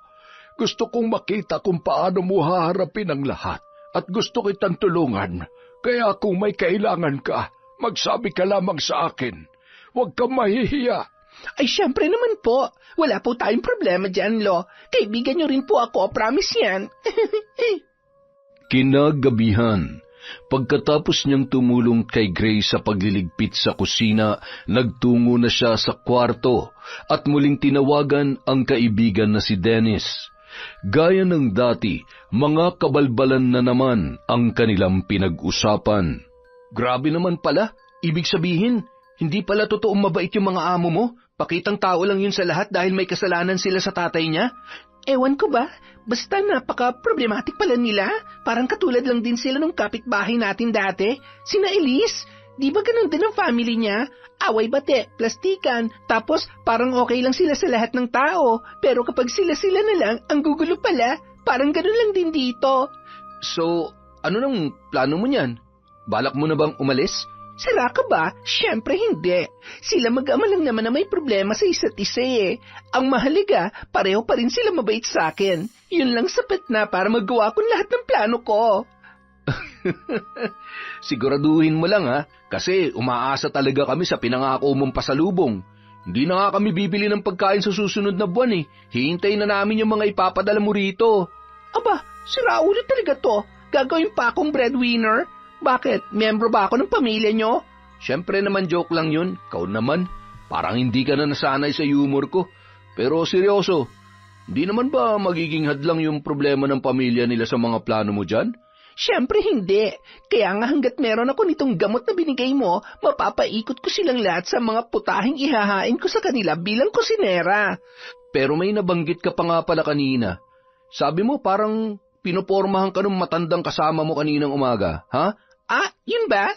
Gusto kong makita kung paano mo haharapin ang lahat at gusto kitang tulungan. Kaya kung may kailangan ka, magsabi ka lamang sa akin. Huwag kang mahihiya. Ay, syempre naman po. Wala po tayong problema dyan, Lo. Kaibigan niyo rin po ako, promise yan. Kinagabihan, pagkatapos niyang tumulong kay Grace sa pagliligpit sa kusina, nagtungo na siya sa kwarto at muling tinawagan ang kaibigan na si Dennis. Gaya ng dati, mga kabalbalan na naman ang kanilang pinag-usapan. Grabe naman pala. Ibig sabihin, hindi pala totoong mabait yung mga amo mo. Pakitang tao lang yun sa lahat dahil may kasalanan sila sa tatay niya. Ewan ko ba? Basta napaka-problematic pala nila. Parang katulad lang din sila nung kapitbahay natin dati. Sina Elise, di ba ganun din ang family niya? Away-bate, plastikan, tapos parang okay lang sila sa lahat ng tao. Pero kapag sila-sila na lang, ang gugulo pala. Parang ganun lang din dito. So, ano nang plano mo niyan? Balak mo na bang umalis? Sira ka ba? Siyempre hindi. Sila mag-ama lang naman na may problema sa isa't isa eh. Ang mahalaga, pareho pa rin sila mabait sa akin. Yun lang sapat na para magawa ko lahat ng plano ko. Siguraduhin mo lang ha, kasi umaasa talaga kami sa pinangako mong pasalubong. Hindi na nga kami bibili ng pagkain sa susunod na buwan eh. Hihintayin na namin yung mga ipapadala mo rito. Aba, sira ulit talaga to. Gagawin pa akong breadwinner. Bakit? Miyembro ba ako ng pamilya nyo? Siyempre naman joke lang yun. Kau naman, parang hindi ka na nasanay sa humor ko. Pero seryoso, hindi naman ba magiging hadlang yung problema ng pamilya nila sa mga plano mo dyan? Siyempre hindi. Kaya nga hanggat meron ako nitong gamot na binigay mo, mapapaikot ko silang lahat sa mga putahing ihahain ko sa kanila bilang kusinera. Pero may nabanggit ka pa nga pala kanina. Sabi mo parang pinopormahan ka ng matandang kasama mo kaninang umaga, ha? Ah, yun ba?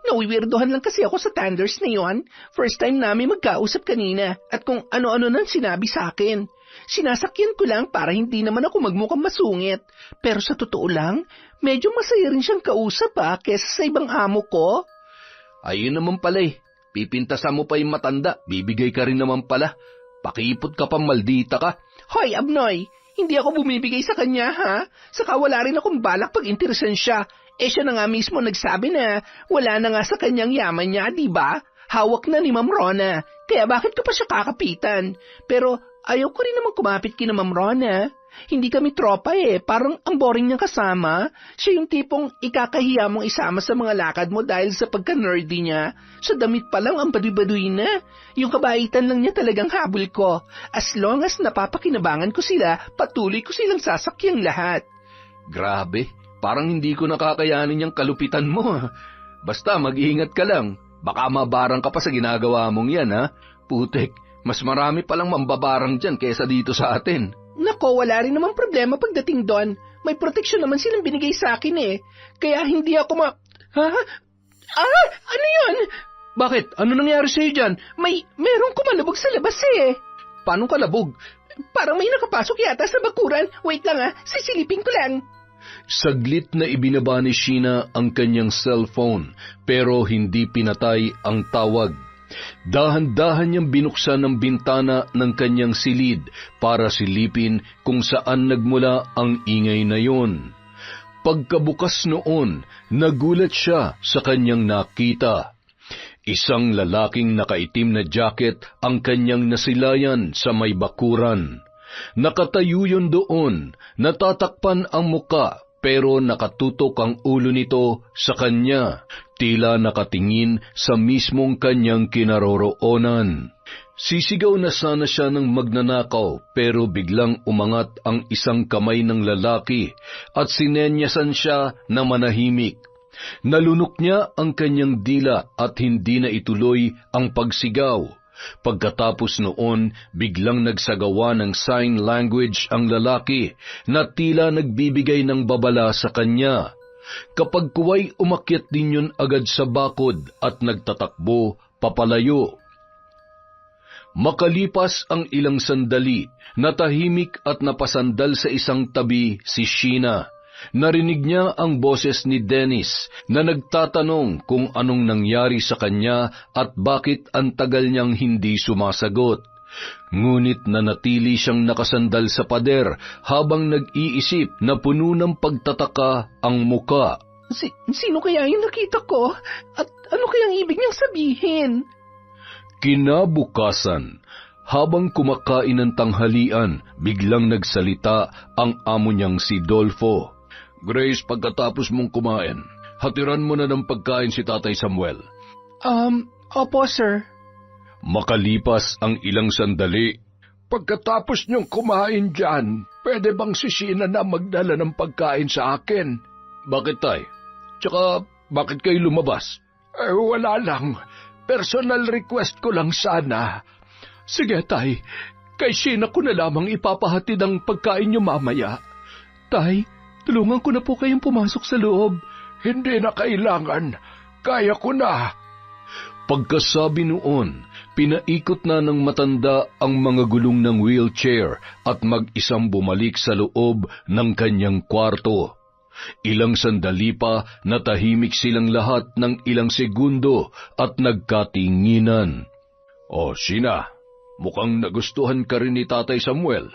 Nawiwirdohan lang kasi ako sa Tanders na yon. First time namin magkausap kanina at kung ano-ano nang sinabi sa akin. Sinasakyan ko lang para hindi naman ako magmukhang masungit. Pero sa totoo lang, medyo masaya rin siyang kausap kesa sa ibang amo ko. Ayun naman pala eh. Pipintasan mo pa yung matanda, bibigay ka rin naman pala. Pakipot ka pa, maldita ka. Hoy, Abnoy, hindi ako bumibigay sa kanya, ha? Saka wala rin akong balak pag-interesan siya. Siya na nga mismo nagsabi na wala na nga sa kanyang yaman niya, di ba? hawak na ni Ma'am Rona. Kaya bakit ko pa siya kakapitan? Pero ayaw ko rin naman kumapit kina Ma'am Rona. Hindi kami tropa parang ang boring niyang kasama. Siya yung tipong ikakahiya mong isama sa mga lakad mo dahil sa pagka-nerdy niya. Sa damit pa lang ang baduy-baduy na. Yung kabaitan lang niya talagang habol ko. As long as napapakinabangan ko sila, patuloy ko silang sasakyang lahat. Grabe, parang hindi ko nakakayanin yung kalupitan mo. Basta mag-iingat ka lang. Baka mabarang ka pa sa ginagawa mong yan, ha? Putek, mas marami palang mambabarang dyan kaysa dito sa atin. Nako, wala rin naman problema pagdating doon. May proteksyon naman silang binigay sa akin Kaya hindi ako Ha? Ano yun? Bakit? Ano nangyari sa'yo dyan? Merong kumalabog sa labas Paano kalabog? Parang may nakapasok yata sa bakuran. Wait lang sisilipin ko lang. Saglit na ibinaba ni Sheena ang kanyang cellphone pero hindi pinatay ang tawag. Dahan-dahan niyang binuksan ang bintana ng kanyang silid para silipin kung saan nagmula ang ingay na yon. Pagkabukas noon, nagulat siya sa kanyang nakita. Isang lalaking nakaitim na jacket ang kanyang nasilayan sa may bakuran. Nakatayo yun doon, natatakpan ang muka pero nakatutok ang ulo nito sa kanya. Tila nakatingin sa mismong kanyang kinaroroonan. Sisigaw na sana siya ng magnanakaw pero biglang umangat ang isang kamay ng lalaki at sinenyasan siya na manahimik. Nalunok niya ang kanyang dila at hindi na ituloy ang pagsigaw. Pagkatapos noon, biglang nagsagawa ng sign language ang lalaki na tila nagbibigay ng babala sa kanya. Kapag kuway umakyat din yun agad sa bakod at nagtatakbo papalayo. Makalipas ang ilang sandali, natahimik at napasandal sa isang tabi si Sheena. Narinig niya ang boses ni Dennis na nagtatanong kung anong nangyari sa kanya at bakit ang tagal niyang hindi sumasagot. Ngunit nanatili siyang nakasandal sa pader habang nag-iisip na puno ng pagtataka ang muka. Sino kaya yung nakita ko? At ano kayang ibig niyang sabihin? Kinabukasan, habang kumakain ng tanghalian, biglang nagsalita ang amo niyang si Dolfo. Grace, pagkatapos mong kumain, hatiran mo na ng pagkain si Tatay Samuel. Opo, sir. Makalipas ang ilang sandali, Pagkatapos niyong kumain dyan, pwede bang si Sheena na magdala ng pagkain sa akin? Bakit, Tay? Tsaka, bakit kayo lumabas? Wala lang. Personal request ko lang sana. Sige, Tay. Kay Sheena ko na lamang ipapahatid ang pagkain niyo mamaya. Tay, tulungan ko na po kayong pumasok sa loob. Hindi na kailangan. Kaya ko na. Pagkasabi noon, pinaikot na ng matanda ang mga gulong ng wheelchair at mag-isang bumalik sa loob ng kanyang kwarto. Ilang sandali pa, natahimik silang lahat ng ilang segundo at nagkatinginan. O, Sheena, mukhang nagustuhan ka rin ni Tatay Samuel.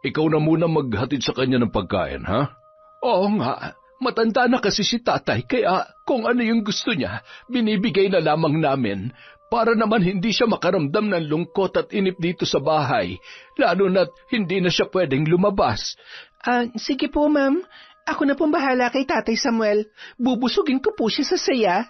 Ikaw na muna maghatid sa kanya ng pagkain, ha? Oo nga. Matanda na kasi si Tatay, kaya kung ano yung gusto niya, binibigay na lamang namin para naman hindi siya makaramdam ng lungkot at inip dito sa bahay, lalo na't hindi na siya pwedeng lumabas. Sige po, ma'am. Ako na pong bahala kay Tatay Samuel. Bubusugin ko po siya sa saya.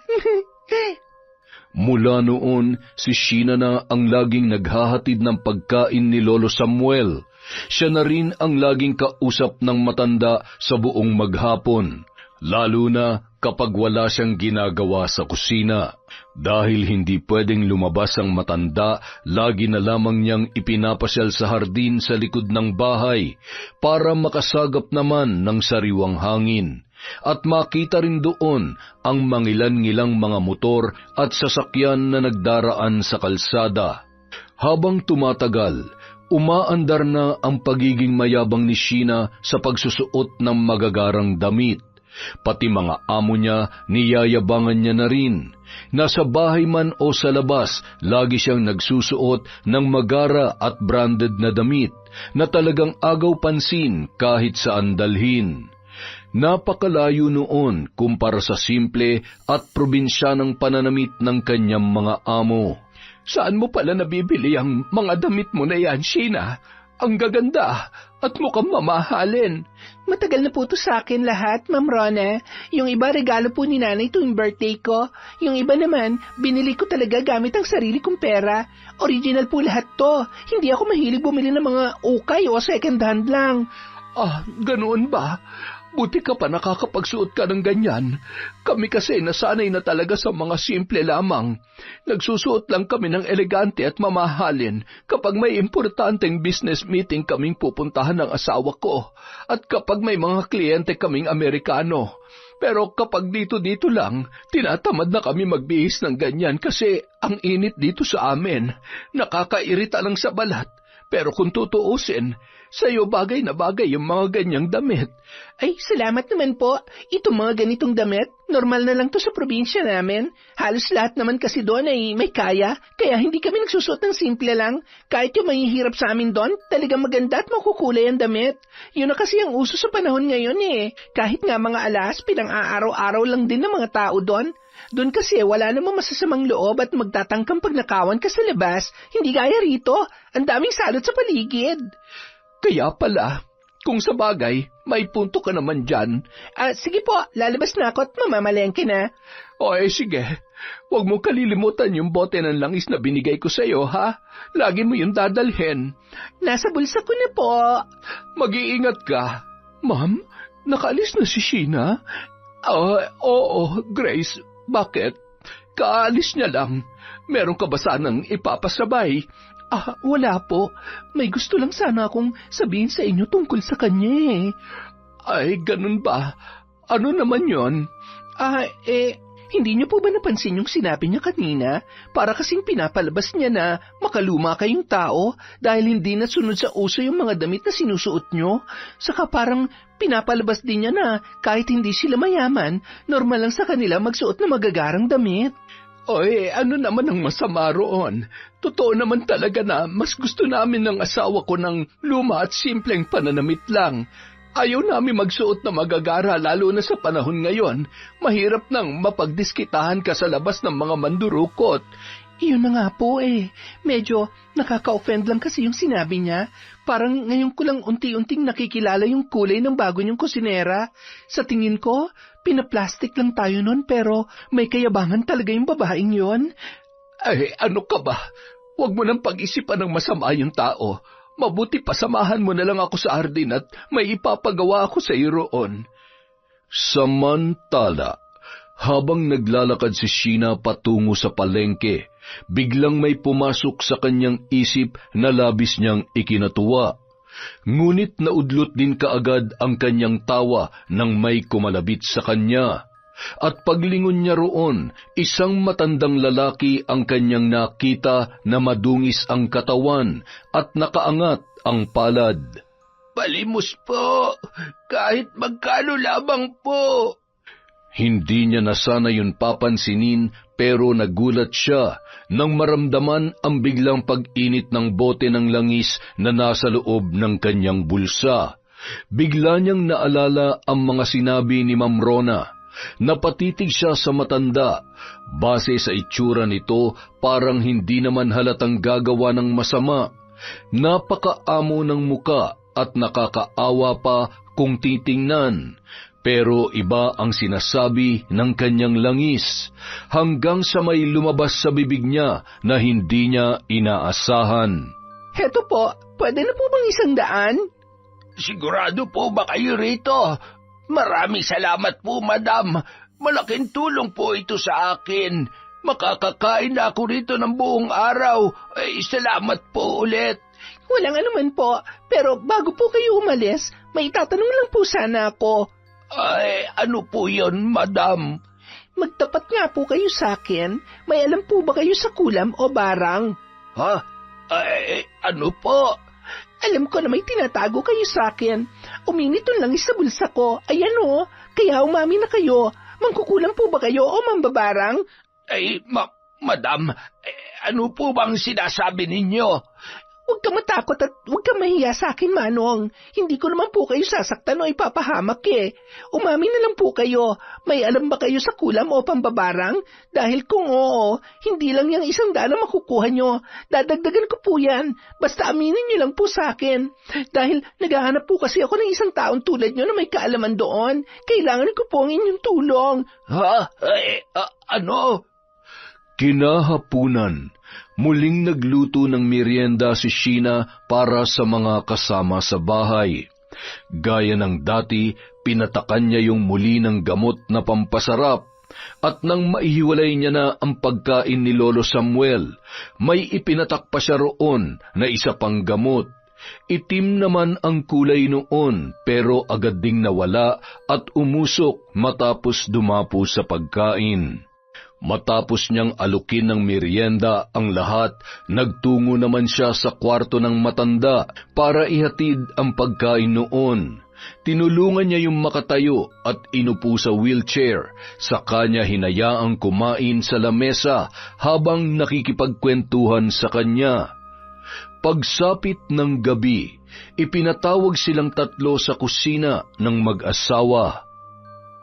Mula noon, si Sheena na ang laging naghahatid ng pagkain ni Lolo Samuel. Siya na rin ang laging kausap ng matanda sa buong maghapon, lalo na kapag wala siyang ginagawa sa kusina. Dahil hindi pwedeng lumabas ang matanda, lagi na lamang niyang ipinapasyal sa hardin sa likod ng bahay para makasagap naman ng sariwang hangin. At makita rin doon ang mangilan-ngilang mga motor at sasakyan na nagdaraan sa kalsada. Habang tumatagal, umaandar na ang pagiging mayabang ni Sheena sa pagsusuot ng magagarang damit. Pati mga amo niya, niyayabangan niya na rin. Nasa bahay man o sa labas, lagi siyang nagsusuot ng magara at branded na damit na talagang agaw pansin kahit saan dalhin. Napakalayo noon kumpara sa simple at probinsyanang pananamit ng kanyang mga amo. Saan mo pala nabibili ang mga damit mo na yan, Sheena? Ang gaganda at mukhang mamahalin. Matagal na po to sa akin lahat, Ma'am Rona. Yung iba regalo po ni nanay tuwing birthday ko. Yung iba naman, binili ko talaga gamit ang sarili kong pera. Original po lahat to. Hindi ako mahilig bumili ng mga ukay o second hand lang. Ah, ganoon ba? Buti ka pa nakakapagsuot ka ng ganyan. Kami kasi nasanay na talaga sa mga simple lamang. Nagsusuot lang kami ng elegante at mamahalin kapag may importanteng business meeting kaming pupuntahan ng asawa ko at kapag may mga kliyente kaming Amerikano. Pero kapag dito-dito lang, tinatamad na kami magbihis ng ganyan kasi ang init dito sa amin. Nakakairita lang sa balat. Pero kung tutuusin, sa'yo bagay na bagay yung mga ganyang damit. Ay, salamat naman po. Itong mga ganitong damit, normal na lang to sa probinsya namin. Halos lahat naman kasi doon ay may kaya, kaya hindi kami nagsusuot ng simple lang. Kahit yung mahihirap sa amin doon, talagang maganda at makukulay ang damit. Yun na kasi ang uso sa panahon ngayon eh. Kahit nga mga alas, pinang-aaraw-araw lang din ng mga tao doon. Doon kasi wala namang masasamang loob at magtatangkang pagnakawan ka sa labas. Hindi gaya rito. Ang daming salot sa paligid. Kaya pala, kung sa bagay, may punto ka naman dyan. Sige po, lalabas na ako at mamamalengke na. Sige. Huwag mo kalilimutan yung bote ng langis na binigay ko sa'yo, ha? Lagi mo yung dadalhin. Nasa bulsa ko na po. Mag-iingat ka. Ma'am, nakaalis na si Sheena? Oo, Grace. Bakit? Kaalis niya lang. Meron ka ba sanang ipapasabay? Wala po. May gusto lang sana akong sabihin sa inyo tungkol sa kanya eh. Ay, ganun ba? Ano naman yon? Hindi niyo po ba napansin yung sinabi niya kanina? Para kasing pinapalabas niya na makaluma kayong tao dahil hindi nasunod sa uso yung mga damit na sinusuot niyo. Saka parang pinapalabas din niya na kahit hindi sila mayaman, normal lang sa kanila magsuot na magagarang damit. Ano naman ang masama roon? Totoo naman talaga na mas gusto namin ng asawa ko ng luma at simpleng pananamit lang. Ayaw namin magsuot na magagara lalo na sa panahon ngayon. Mahirap nang mapagdiskitahan ka sa labas ng mga mandurukot. Iyon na nga po eh. Medyo nakaka-offend lang kasi yung sinabi niya. Parang ngayon ko lang unti-unting nakikilala yung kulay ng bago niyong kusinera. Sa tingin ko, pinaplastic lang tayo nun pero may kayabangan talaga yung babaeng yon. Ano ka ba? Huwag mo nang pag-isipan ng masama yung tao. Mabuti pasamahan mo na lang ako sa hardin at may ipapagawa ako sa iyo roon. Samantala, habang naglalakad si Sheena patungo sa palengke, biglang may pumasok sa kanyang isip na labis niyang ikinatuwa. Ngunit naudlot din kaagad ang kanyang tawa nang may kumalabit sa kanya. At paglingon niya roon, isang matandang lalaki ang kanyang nakita na madungis ang katawan at nakaangat ang palad. Palimos po, kahit magkano lamang po. Hindi niya na sana yun papansinin pero nagulat siya nang maramdaman ang biglang pag-init ng bote ng langis na nasa loob ng kanyang bulsa. Bigla niyang naalala ang mga sinabi ni Ma'am Rona. Napatitig siya sa matanda. Base sa itsura nito, parang hindi naman halatang gagawa ng masama. Napakaamo ng muka at nakakaawa pa kung titingnan. Pero iba ang sinasabi ng kanyang langis, hanggang sa may lumabas sa bibig niya na hindi niya inaasahan. Heto po, pwede na po bang 100? Sigurado po ba kayo rito? Maraming salamat po, madam. Malaking tulong po ito sa akin. Makakakain na ako rito ng buong araw. Salamat po ulit. Walang anuman po, pero bago po kayo umalis, may itatanong lang po sana ako. Ano po yon, madam? Magtapat nga po kayo sa akin. May alam po ba kayo sa kulam o barang? Ha? Ano po? Alam ko na may tinatago kayo sa akin. Uminit yung langis sa bulsa ko. Ayan o, kaya umami na kayo. Mangkukulam po ba kayo o mambabarang? Madam, ano po bang sinasabi ninyo? Huwag ka matakot at huwag ka mahiya sa akin, Manong. Hindi ko naman po kayo sasaktan o ipapahamak eh. Umamin na lang po kayo. May alam ba kayo sa kulam o pambabarang? Dahil kung oo, hindi lang yung 100 na makukuha nyo. Dadagdagan ko po yan. Basta aminin nyo lang po sa akin. Dahil naghahanap po kasi ako ng isang taong tulad nyo na may kaalaman doon. Kailangan ko po ang inyong tulong. Ha? Ano? Kinahapunan, muling nagluto ng merienda si Sheena para sa mga kasama sa bahay. Gaya ng dati, pinatakan niya yung muli ng gamot na pampasarap. At nang maihiwalay niya na ang pagkain ni Lolo Samuel, may ipinatak pa siya roon na isa pang gamot. Itim naman ang kulay noon pero agad ding nawala at umusok matapos dumapo sa pagkain. Matapos niyang alukin ng merienda ang lahat, nagtungo naman siya sa kwarto ng matanda para ihatid ang pagkain noon. Tinulungan niya yung makatayo at inupo sa wheelchair, saka niya hinayaang kumain sa lamesa habang nakikipagkwentuhan sa kanya. Pagsapit ng gabi, ipinatawag silang tatlo sa kusina ng mag-asawa.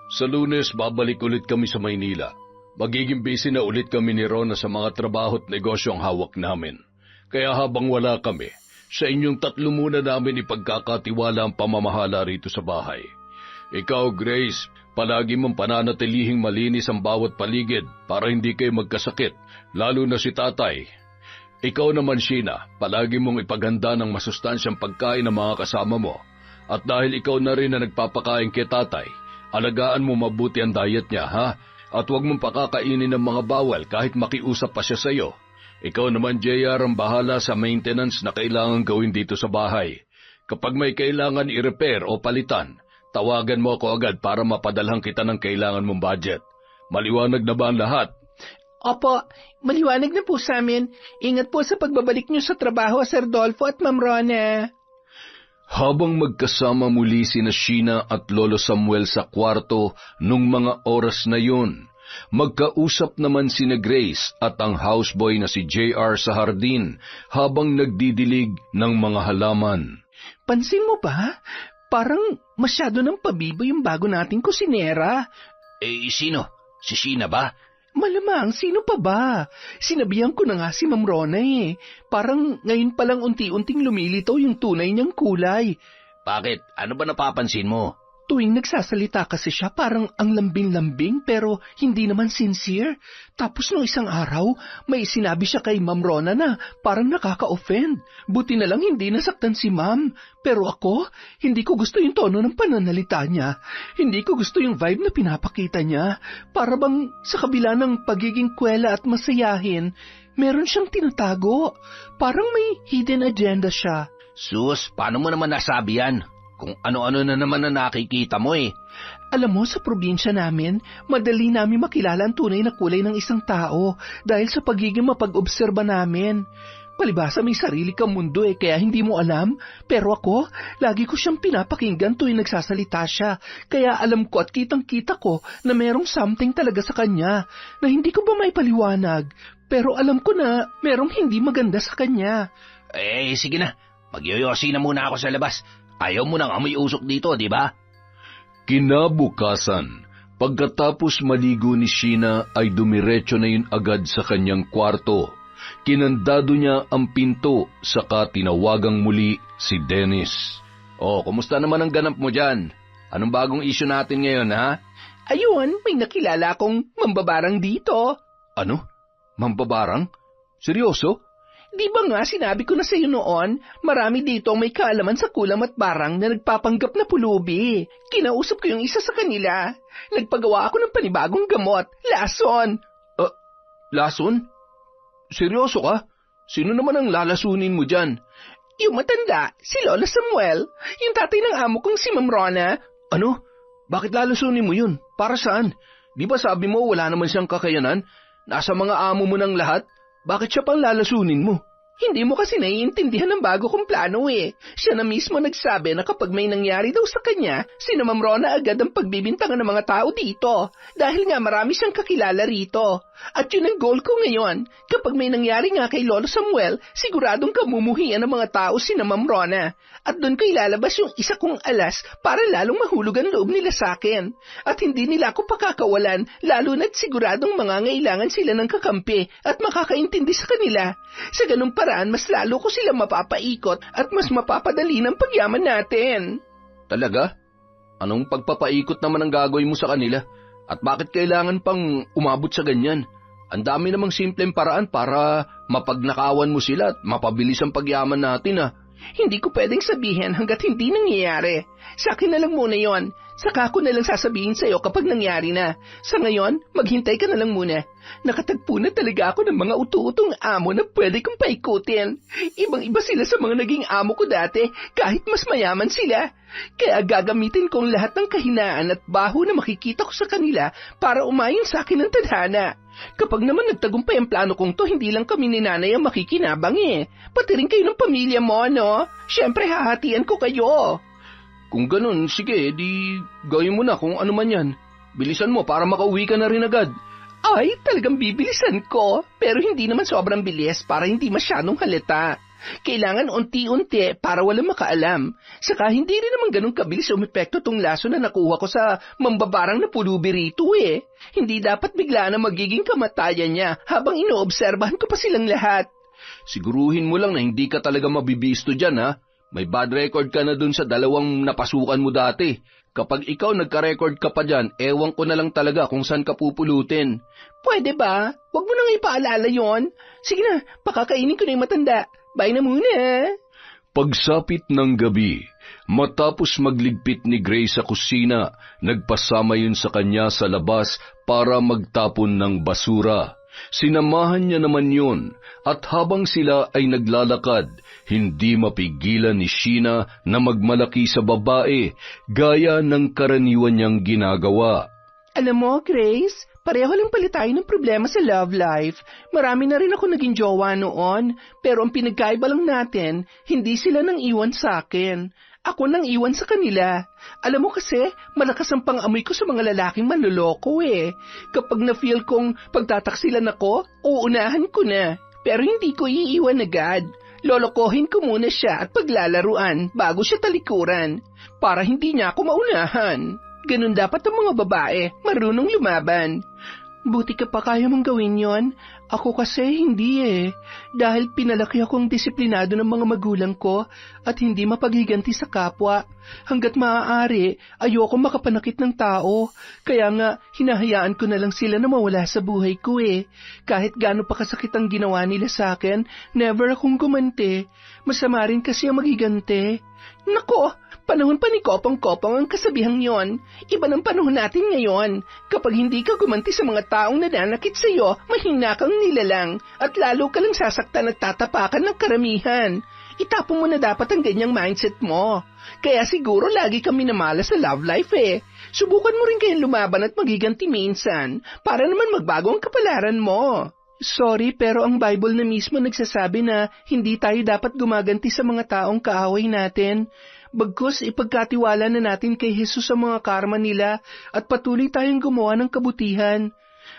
Sa Lunes, babalik ulit kami sa Maynila. Magiging busy na ulit kami ni Rona sa mga trabaho at negosyo ang hawak namin. Kaya habang wala kami, sa inyong tatlo muna namin ipagkakatiwala ang pamamahala rito sa bahay. Ikaw, Grace, palagi mong pananatilihing malinis ang bawat paligid para hindi kayo magkasakit, lalo na si tatay. Ikaw naman, Sheena, palagi mong ipaghanda ng masustansyang pagkain ng mga kasama mo. At dahil ikaw na rin na nagpapakain kay tatay, alagaan mo mabuti ang diet niya, ha? At huwag mong pakakainin ng mga bawal kahit makiusap pa siya sa iyo. Ikaw naman, JR, ang bahala sa maintenance na kailangan gawin dito sa bahay. Kapag may kailangan i-repair o palitan, tawagan mo ako agad para mapadalhan kita ng kailangan mong budget. Maliwanag na ba ang lahat? Opo, maliwanag na po sa amin. Ingat po sa pagbabalik niyo sa trabaho, Sir Dolfo at Ma'am Rona. Habang magkasama muli sina Sheena at Lolo Samuel sa kwarto nung mga oras na yun, magkausap naman sina Grace at ang houseboy na si JR sa hardin habang nagdidilig ng mga halaman. Pansin mo ba? Parang masyado ng pabibo yung bago nating kusinera. Sino? Si Sheena ba? Malamang, sino pa ba? Sinabihan ko na nga si Ma'am Rona eh. Parang ngayon palang unti-unting lumilitaw yung tunay niyang kulay. Bakit? Ano ba napapansin mo? Tuwing nagsasalita kasi siya parang ang lambing-lambing pero hindi naman sincere. Tapos nung isang araw, may sinabi siya kay Ma'am Rona na parang nakaka-offend. Buti na lang hindi nasaktan si Ma'am. Pero ako, hindi ko gusto yung tono ng pananalita niya. Hindi ko gusto yung vibe na pinapakita niya. Para bang sa kabila ng pagiging kwela at masayahin, meron siyang tinatago. Parang may hidden agenda siya. Sus, paano mo naman nasabi yan? Kung ano-ano na naman na nakikita mo eh. Alam mo, sa probinsya namin, madali namin makilala ang tunay na kulay ng isang tao dahil sa pagiging mapag-obserba namin. Palibhasa may sarili kang mundo eh, kaya hindi mo alam. Pero ako, lagi ko siyang pinapakinggan tuwing nagsasalita siya. Kaya alam ko at kitang-kita ko na merong something talaga sa kanya na hindi ko ba may paliwanag. Pero alam ko na merong hindi maganda sa kanya. Sige na. Magyoyosi na muna ako sa labas. Ayaw mo nang amoy usok dito, di ba? Kinabukasan, pagkatapos maligo ni Sheena ay dumiretso na yun agad sa kanyang kwarto. Kinandado niya ang pinto, saka tinawagang muli si Dennis. Kumusta naman ang ganap mo dyan? Anong bagong issue natin ngayon, ha? Ayun, may nakilala akong mambabarang dito. Ano? Mambabarang? Seryoso? Di ba nga sinabi ko na sa iyo noon, marami dito ang may kaalaman sa kulam at barang na nagpapanggap na pulubi. Kinausap ko yung isa sa kanila. Nagpagawa ako ng panibagong gamot, lason. Lason? Seryoso ka? Sino naman ang lalasunin mo dyan? Yung matanda, si Lola Samuel, yung tatay ng amo kong si Ma'am Rona. Ano? Bakit lalasunin mo yun? Para saan? Di ba sabi mo wala naman siyang kakayanan? Nasa mga amo mo ng lahat? Bakit siya pang lalasunin mo? Hindi mo kasi naiintindihan ng bago kong plano eh. Siya na mismo nagsabi na kapag may nangyari daw sa kanya, sina Ma'am Rona agad ang pagbibintangan ng mga tao dito. Dahil nga marami siyang kakilala rito. At yun ang goal ko ngayon. Kapag may nangyari nga kay Lolo Samuel, siguradong kamumuhian ng mga tao sina Ma'am Rona. At doon ko ilalabas yung isa kong alas para lalong mahulog ang loob nila sa akin. At hindi nila ako pakakawalan, lalo na't siguradong mangangailangan sila ng kakampi at makakaintindi sa kanila. Sa ganung paraan, mas lalo ko sila mapapaikot at mas mapapadali ng pagyaman natin. Talaga? Anong pagpapaikot naman ang gagawin mo sa kanila? At bakit kailangan pang umabot sa ganyan? Ang dami namang simpleng paraan para mapagnakawan mo sila at mapabilis ang pagyaman natin ah. Hindi ko pwedeng sabihin hanggat hindi nangyayari. Sa akin na lang muna yon. Saka ko na lang sasabihin sa'yo kapag nangyari na. Sa ngayon, maghintay ka na lang muna. Nakatagpo na talaga ako ng mga utu-utong amo na pwede kong paikutin. Ibang-iba sila sa mga naging amo ko dati kahit mas mayaman sila. Kaya gagamitin ko ang lahat ng kahinaan at baho na makikita ko sa kanila para umayon sa akin ng tadhana. Kapag naman nagtagumpay ang plano kong to, hindi lang kami ni nanay ang makikinabang eh. Pati rin kayo ng pamilya mo, no? Siyempre, hahatian ko kayo. Kung ganun, sige, di gawin mo na kung ano man yan. Bilisan mo para makauwi ka na rin agad. Ay, talagang bibilisan ko. Pero hindi naman sobrang bilis para hindi masyadong halata. Kailangan unti-unti para walang makaalam. Saka hindi rin naman ganun kabilis umepekto tong laso na nakuha ko sa mambabarang na pulubi rito eh. Hindi dapat bigla na magiging kamatayan niya habang inoobserbahan ko pa silang lahat. Siguruhin mo lang na hindi ka talaga mabibisto dyan ha. May bad record ka na dun sa 2 napasukan mo dati. Kapag ikaw nagka-record ka pa dyan, ewan ko na lang talaga kung saan ka pupulutin. Pwede ba? Huwag mo nang ipaalala yon. Sige na, pakakainin ko na yung matanda. Bye na muna. Pagsapit ng gabi, matapos magligpit ni Grace sa kusina, nagpasama yun sa kanya sa labas para magtapon ng basura. Sinamahan niya naman yun, at habang sila ay naglalakad, hindi mapigilan ni Sheena na magmalaki sa babae, gaya ng karaniwan niyang ginagawa. Alam mo, Grace, pareho lang pala tayo ng problema sa love life. Marami na rin ako naging jowa noon, pero ang pinagkaiba lang natin, hindi sila nang iwan sa akin. Ako nang iwan sa kanila. Alam mo kasi, malakas ang pang-amoy ko sa mga lalaking manloloko eh. Kapag na-feel kong pagtataksilan ako, uunahan ko na. Pero hindi ko iiwan agad. Lolokohin ko muna siya at paglalaruan bago siya talikuran. Para hindi niya ako maunahan. Ganun dapat ang mga babae, marunong lumaban. Buti ka pa kaya mong gawin yon. Ako kasi hindi eh. Dahil pinalaki akong disiplinado ng mga magulang ko at hindi mapagiganti sa kapwa. Hanggat maaari, ayoko makapanakit ng tao. Kaya nga, hinahayaan ko na lang sila na mawala sa buhay ko eh. Kahit gaano pa kasakit ang ginawa nila sa akin, never akong gumanti. Masama rin kasi ang magiganti. Nako! Panahon pa ni Kopong-Kopong ang kasabihang yon. Iba ng panahon natin ngayon. Kapag hindi ka gumanti sa mga taong nananakit sa iyo, mahina kang nilalang at lalo ka lang sasaktan at tatapakan ng karamihan. Itapon mo na dapat ang ganyang mindset mo. Kaya siguro lagi kami namala sa love life eh. Subukan mo rin kayang lumaban at magiganti minsan para naman magbago ang kapalaran mo. Sorry, pero ang Bible na mismo nagsasabi na hindi tayo dapat gumaganti sa mga taong kaaway natin. Bagkus ipagkatiwala na natin kay Jesus ang mga karma nila at patuloy tayong gumawa ng kabutihan.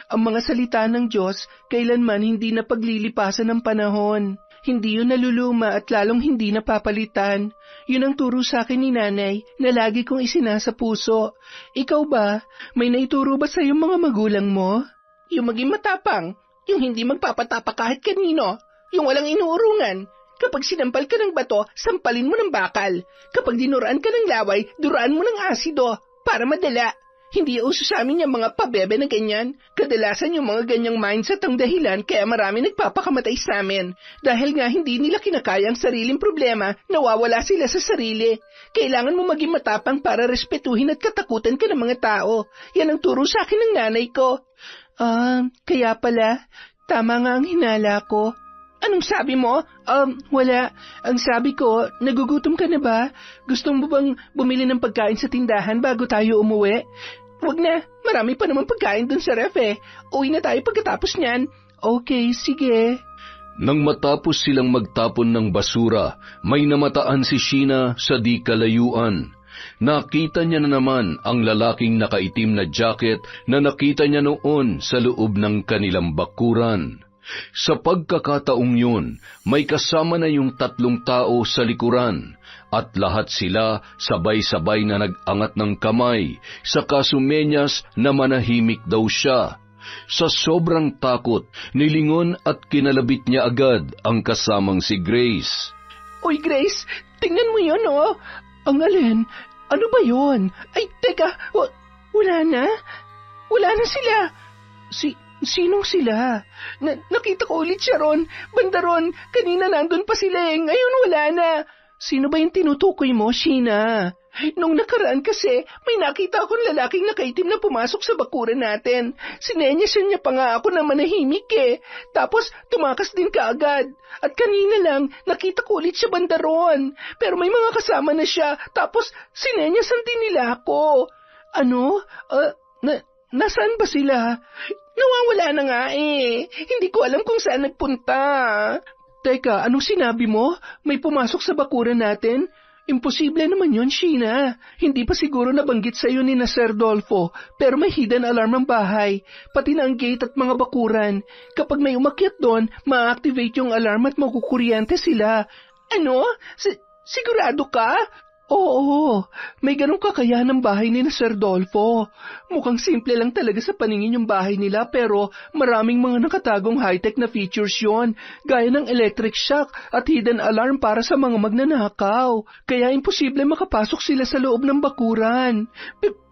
Ang mga salita ng Diyos kailanman hindi na paglilipasan ng panahon. Hindi yun naluluma at lalong hindi napapalitan. Yun ang turo sa akin ni nanay na lagi kong isinasa puso. Ikaw ba? May naituro ba sa iyong mga magulang mo? Yung maging matapang, yung hindi magpapatapa kahit kanino, yung walang inuurungan. Kapag sinampal ka ng bato, sampalin mo ng bakal. Kapag dinuraan ka ng laway, duraan mo ng asido para madala. Hindi uso sa amin yung mga pabebe na ganyan. Kadalasan yung mga ganyang mindset ang dahilan kaya marami nagpapakamatay sa amin. Dahil nga hindi nila kinakaya ang sariling problema, nawawala sila sa sarili. Kailangan mo maging matapang para respetuhin at katakutan ka ng mga tao. Yan ang turo sa akin ng nanay ko. Kaya pala, tama nga ang hinala ko. Anong sabi mo? Wala. Ang sabi ko, nagugutom ka na ba? Gusto mo bang bumili ng pagkain sa tindahan bago tayo umuwi? Wag na, marami pa naman pagkain dun sa ref eh. Uwi na tayo pagkatapos niyan. Okay, sige. Nang matapos silang magtapon ng basura, may namataan si Sheena sa di kalayuan. Nakita niya na naman ang lalaking nakaitim na jacket na nakita niya noon sa loob ng kanilang bakuran. Sa pagkakataong yun, may kasama na yung 3 tao sa likuran, at lahat sila sabay-sabay na nag-angat ng kamay, saka sumenyas na manahimik daw siya. Sa sobrang takot, nilingon at kinalabit niya agad ang kasamang si Grace. Uy, Grace, tingnan mo yun, oh. Ang alin? Ano ba yun? Ay, teka, wala na? Wala na sila. Sinong sila? Nakita ko ulit siya ron. Banda ron, kanina nandun pa sila eh. Ngayon wala na. Sino ba yung tinutukoy mo, Sheena? Nung nakaraan kasi, may nakita akong lalaking nakaitim na pumasok sa bakuran natin. Sinenyasan niya pa nga ako na manahimik eh. Tapos, tumakas din kaagad. At kanina lang, nakita ko ulit siya banda ron. Pero may mga kasama na siya. Tapos, sinenyasan din nila ako. Ano? Nasaan ba sila? Nawawala na nga eh. Hindi ko alam kung saan nagpunta. Teka, anong sinabi mo? May pumasok sa bakuran natin? Imposible naman yon, Sheena. Hindi pa siguro nabanggit sa'yo ni na Sir Dolfo, pero may hidden alarm ang bahay, pati na ang gate at mga bakuran. Kapag may umakyat doon, ma-activate yung alarm at makukuryente sila. Ano? Sigurado ka? Oo, may ganong kakayahan ng bahay ni na Sir Dolfo. Mukhang simple lang talaga sa paningin yung bahay nila pero maraming mga nakatagong high-tech na features yon, gaya ng electric shock at hidden alarm para sa mga magnanakaw. Kaya imposible makapasok sila sa loob ng bakuran.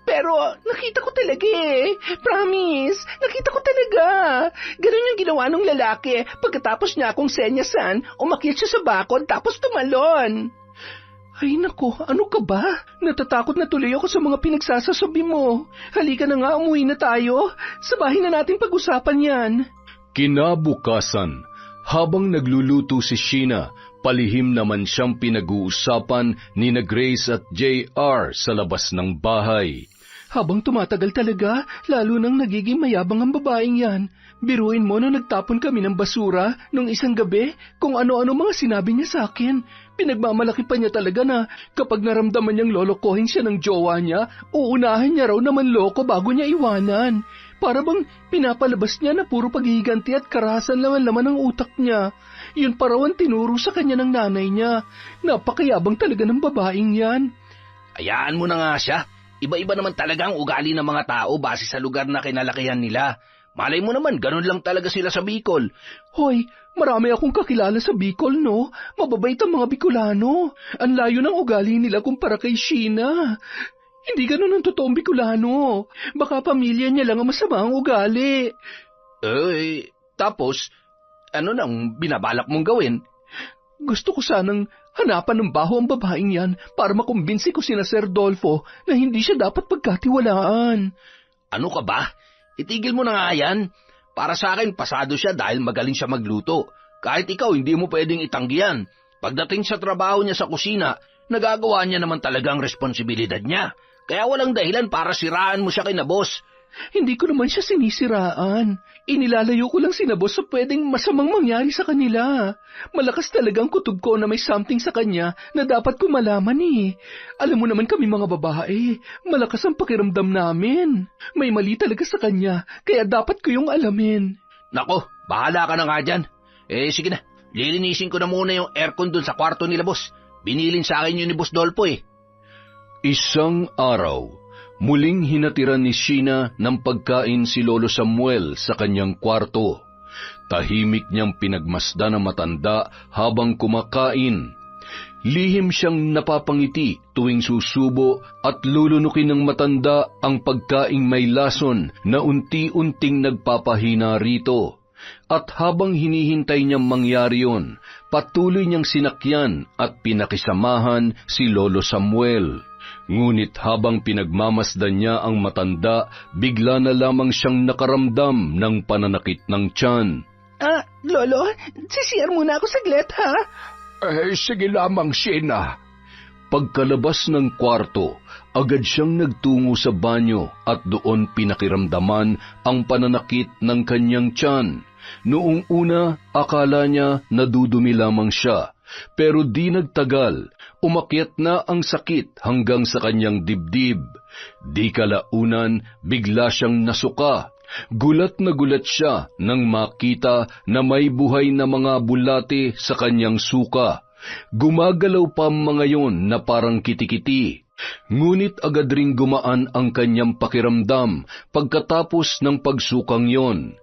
Pero nakita ko talaga eh. Promise, nakita ko talaga. Ganun yung ginawa ng lalaki. Pagkatapos niya akong senyasan, umakyat siya sa bakod tapos tumalon. Ay nako, ano ka ba? Natatakot na tuloy ako sa mga pinagsasasabi mo. Halika na nga, umuwi na tayo. Sabahin na natin pag-usapan yan. Kinabukasan, habang nagluluto si Sheena, palihim naman siyang pinag-uusapan ni na Grace at JR sa labas ng bahay. Habang tumatagal talaga, lalo nang nagiging mayabang ang babaeng yan. Biruin mo nung nagtapon kami ng basura nung isang gabi kung ano-ano mga sinabi niya sa akin. Pinagmamalaki pa niya talaga na kapag naramdaman niyang lolokohin siya ng jowa niya, uunahin niya raw na manloko bago niya iwanan. Para bang pinapalabas niya na puro paghihiganti at karahasan lang ang laman ng utak niya. Yun pa raw ang tinuro sa kanya ng nanay niya. Napakayabang talaga ng babaeng yan. Hayaan mo na nga siya. Iba-iba naman talaga ang ugali ng mga tao base sa lugar na kinalakihan nila. Malay mo naman, ganun lang talaga sila sa Bicol. Hoy, marami akong kakilala sa Bicol, no? Mababait ang mga Bicolano. Ang layo ng ugali nila kumpara kay Sheena. Hindi ganun ang totoong Bicolano. Baka pamilya niya lang ang masama ang ugali. Tapos, ano nang binabalak mong gawin? Gusto ko sanang hanapan ng baho ang babaeng yan para makumbinsi ko sina Sir Dolfo na hindi siya dapat pagkatiwalaan. Ano ka ba? Itigil mo na nga yan. Para sa akin, pasado siya dahil magaling siya magluto. Kahit ikaw, hindi mo pwedeng itanggi yan. Pagdating sa trabaho niya sa kusina, nagagawa niya naman talagang responsibilidad niya. Kaya walang dahilan para siraan mo siya kina boss. Hindi ko naman siya sinisiraan. Inilalayo ko lang sina boss sa pwedeng masamang mangyari sa kanila. Malakas talagang kutob ko na may something sa kanya na dapat ko malaman eh. Alam mo naman kami mga babae, malakas ang pakiramdam namin. May mali talaga sa kanya, kaya dapat ko yung alamin. Nako, bahala ka na nga dyan. Sige na, lilinisin ko na muna yung aircon dun sa kwarto nila boss. Binilin sa akin yun ni Boss Dolpo eh. Isang araw, muling hinatiran ni Sheena ng pagkain si Lolo Samuel sa kanyang kwarto. Tahimik niyang pinagmasdan ng matanda habang kumakain. Lihim siyang napapangiti tuwing susubo at lulunukin ng matanda ang pagkaing may lason na unti-unting nagpapahina rito. At habang hinihintay niyang mangyari yun, patuloy niyang sinakyan at pinakisamahan si Lolo Samuel. Ngunit habang pinagmamasdan niya ang matanda, bigla na lamang siyang nakaramdam ng pananakit ng tiyan. Lolo, sisiyar muna ako saglit, ha? Sige lamang, Sheena. Pagkalabas ng kwarto, agad siyang nagtungo sa banyo at doon pinakiramdaman ang pananakit ng kanyang tiyan. Noong una, akala niya nadudumi lamang siya, pero di nagtagal, umakyat na ang sakit hanggang sa kanyang dibdib. Di kalaunan, bigla siyang nasuka. Gulat na gulat siya nang makita na may buhay na mga bulate sa kanyang suka. Gumagalaw pa mga yon na parang kitikiti. Ngunit agad ring gumaan ang kanyang pakiramdam pagkatapos ng pagsukang yon.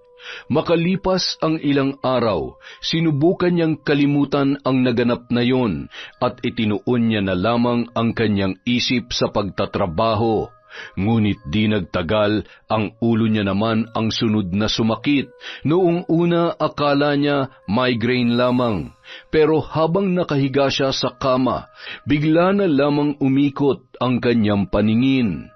Makalipas ang ilang araw, sinubukan niyang kalimutan ang naganap na yon at itinuon niya na lamang ang kanyang isip sa pagtatrabaho. Ngunit di nagtagal, ang ulo niya naman ang sunod na sumakit. Noong una, akala niya migraine lamang. Pero habang nakahiga siya sa kama, bigla na lamang umikot ang kanyang paningin.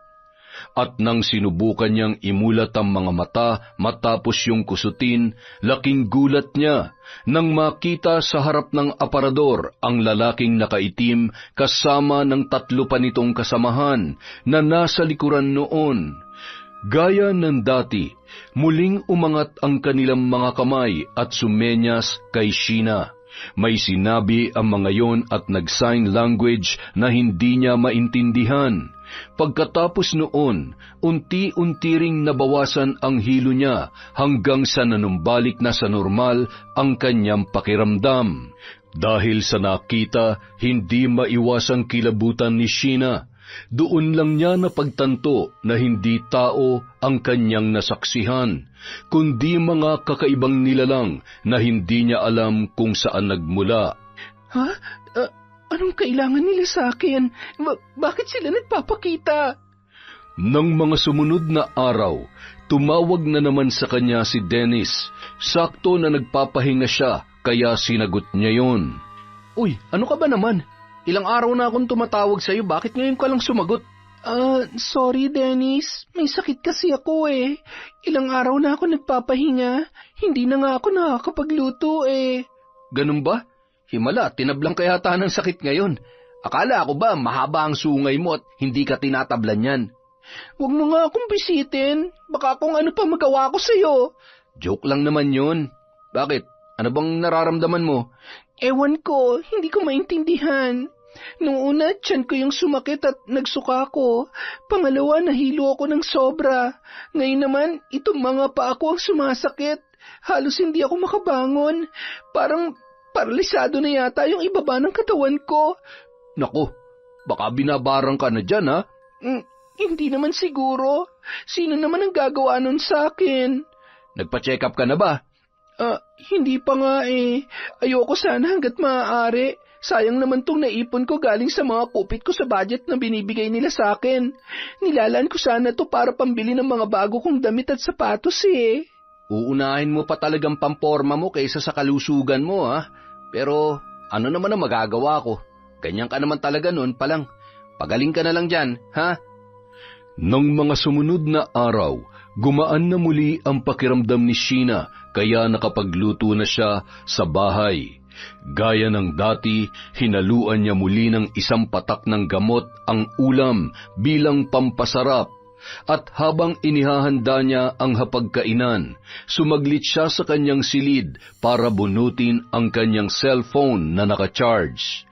At nang sinubukan niyang imulat ang mga mata matapos yung kusutin, laking gulat niya nang makita sa harap ng aparador ang lalaking nakaitim kasama ng 3 pa nitong kasamahan na nasa likuran noon. Gaya ng dati, muling umangat ang kanilang mga kamay at sumenyas kay Sheena. May sinabi ang mga yon at nag-sign language na hindi niya maintindihan. Pagkatapos noon, unti-unti ring nabawasan ang hilo niya hanggang sa nanumbalik na sa normal ang kanyang pakiramdam. Dahil sa nakita, hindi maiwasang kilabutan ni Sheena. Doon lang niya napagtanto na hindi tao ang kanyang nasaksihan, kundi mga kakaibang nilalang na hindi niya alam kung saan nagmula. Ha? Anong kailangan nila sa akin? Bakit sila nagpapakita? Nang mga sumunod na araw, tumawag na naman sa kanya si Dennis. Sakto na nagpapahinga siya, kaya sinagot niya yon. Uy, ano ka ba naman? Ilang araw na akong tumatawag sa'yo, bakit ngayon ka lang sumagot? Sorry Dennis, may sakit kasi ako eh. Ilang araw na ako nagpapahinga, hindi na nga ako nakakapagluto eh. Ganun ba? Himala, tinablang ka yata ng sakit ngayon. Akala ko ba mahaba ang sungay mo at hindi ka tinatablan yan? Huwag mo nga akong bisitin, baka kung ano pa magawa ko sa'yo. Joke lang naman yun. Bakit? Ano bang nararamdaman mo? Ewan ko, hindi ko maintindihan. Nung una, tiyan ko yung sumakit at nagsuka ko. Pangalawa, nahilo ako ng sobra. Ngayon naman, itong mga paa ko ang sumasakit. Halos hindi ako makabangon. Parang paralisado na yata yung ibaba ng katawan ko. Naku, baka binabarang ka na dyan, ha? Hindi naman siguro. Sino naman ang gagawa nun sa akin? Nagpa-check up ka na ba? Hindi pa nga eh. Ayoko sana hanggat maaari. Sayang naman tong naipon ko galing sa mga kupit ko sa budget na binibigay nila sa akin. Nilalaan ko sana to para pambili ng mga bago kong damit at sapatos eh. Uunahin mo pa talagang pamporma mo kaysa sa kalusugan mo, ha? Pero ano naman ang magagawa ko? Ganyan ka naman talaga noon pa lang. Pagaling ka na lang dyan, ha? Nang mga sumunod na araw, gumaan na muli ang pakiramdam ni Sheena kaya nakapagluto na siya sa bahay. Gaya ng dati, hinaluan niya muli ng 1 patak ng gamot ang ulam bilang pampasarap. At habang inihahanda niya ang hapagkainan, sumaglit siya sa kanyang silid para bunutin ang kanyang cellphone na nakacharge.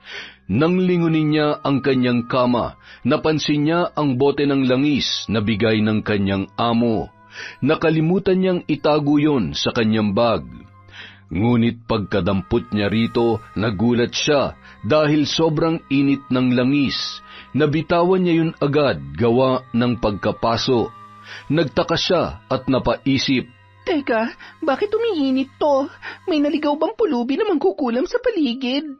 Nang lingunin niya ang kanyang kama, napansin niya ang bote ng langis na bigay ng kanyang amo. Nakalimutan niyang itago yon sa kanyang bag. Ngunit pagkadampot niya rito, nagulat siya dahil sobrang init ng langis. Nabitawan niya yun agad gawa ng pagkapaso. Nagtaka siya at napaisip, Teka, bakit umiinit to? May naligaw bang pulubi na mangkukulam sa paligid?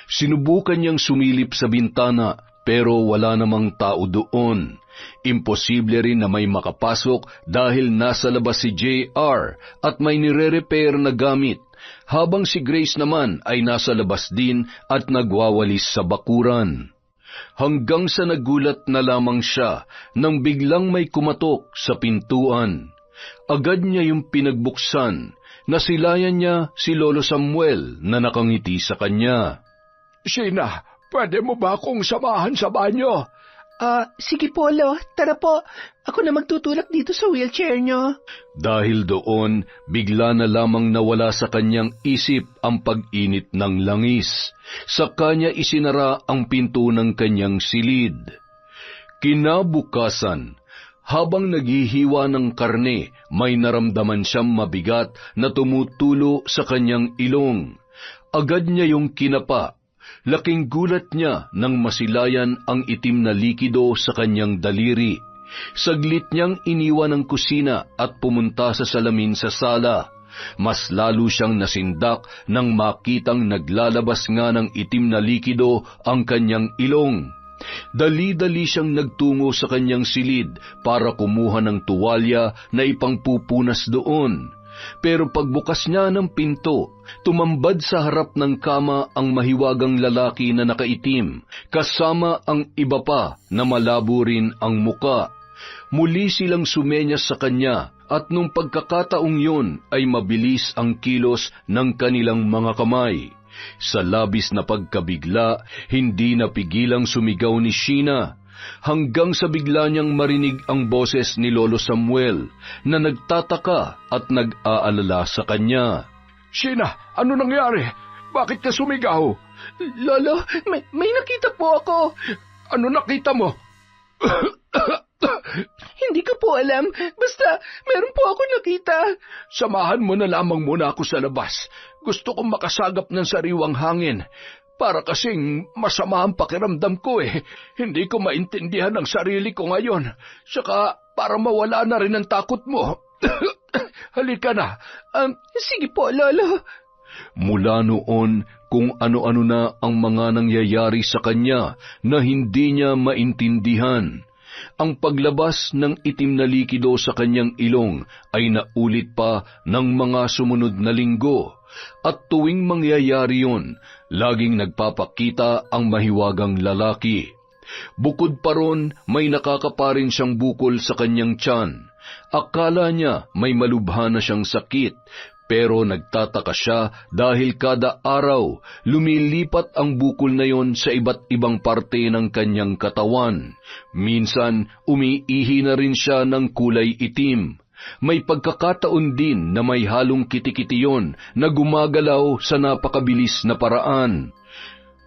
Sinubukan niyang sumilip sa bintana pero wala namang tao doon. Imposible rin na may makapasok dahil nasa labas si JR at may nire-repair na gamit, habang si Grace naman ay nasa labas din at nagwawalis sa bakuran. Hanggang sa nagulat na lamang siya nang biglang may kumatok sa pintuan. Agad niya yung pinagbuksan. Nasilayan niya si Lolo Samuel na nakangiti sa kanya. Sheena, pwede mo ba akong samahan sa banyo? Sige po, Lo. Tara po. Ako na magtutulak dito sa wheelchair nyo. Dahil doon, bigla na lamang nawala sa kanyang isip ang pag-init ng langis. Sa kanya isinara ang pinto ng kanyang silid. Kinabukasan, habang naghihiwa ng karne, may naramdaman siyang mabigat na tumutulo sa kanyang ilong. Agad niya yung kinapa. Laking gulat niya nang masilayan ang itim na likido sa kanyang daliri. Saglit niyang iniwan ang kusina at pumunta sa salamin sa sala. Mas lalo siyang nasindak nang makitang naglalabas nga ng itim na likido ang kanyang ilong. Dali-dali siyang nagtungo sa kanyang silid para kumuha ng tuwalya na ipangpupunas doon. Pero pagbukas niya ng pinto, tumambad sa harap ng kama ang mahiwagang lalaki na nakaitim, kasama ang iba pa na malabo rin ang muka. Muli silang sumenyas sa kanya at nung pagkakataong yun ay mabilis ang kilos ng kanilang mga kamay. Sa labis na pagkabigla, hindi napigilang sumigaw ni Sheena, hanggang sa bigla niyang marinig ang boses ni Lolo Samuel na nagtataka at nag-aalala sa kanya. Sheena, ano nangyari? Bakit ka sumigaw? Lolo, may nakita po ako. Ano nakita mo? Hindi ko po alam. Basta, meron po ako nakita. Samahan mo na lamang muna ako sa labas. Gusto kong makasagap ng sariwang hangin. Para kasing masama ang pakiramdam ko eh. Hindi ko maintindihan ang sarili ko ngayon. Saka para mawala na rin ang takot mo. Halika na. Sige po, Lolo. Mula noon, kung ano-ano na ang mga nangyayari sa kanya na hindi niya maintindihan. Ang paglabas ng itim na likido sa kanyang ilong ay naulit pa ng mga sumunod na linggo. At tuwing mangyayari yun, laging nagpapakita ang mahiwagang lalaki. Bukod pa ron, may nakakaparin siyang bukol sa kanyang tiyan. Akala niya may malubha na siyang sakit, pero nagtataka siya dahil kada araw lumilipat ang bukol na yon sa iba't ibang parte ng kanyang katawan. Minsan, umiihi na rin siya ng kulay itim. May pagkakataon din na may halong kitikiti yon na gumagalaw sa napakabilis na paraan.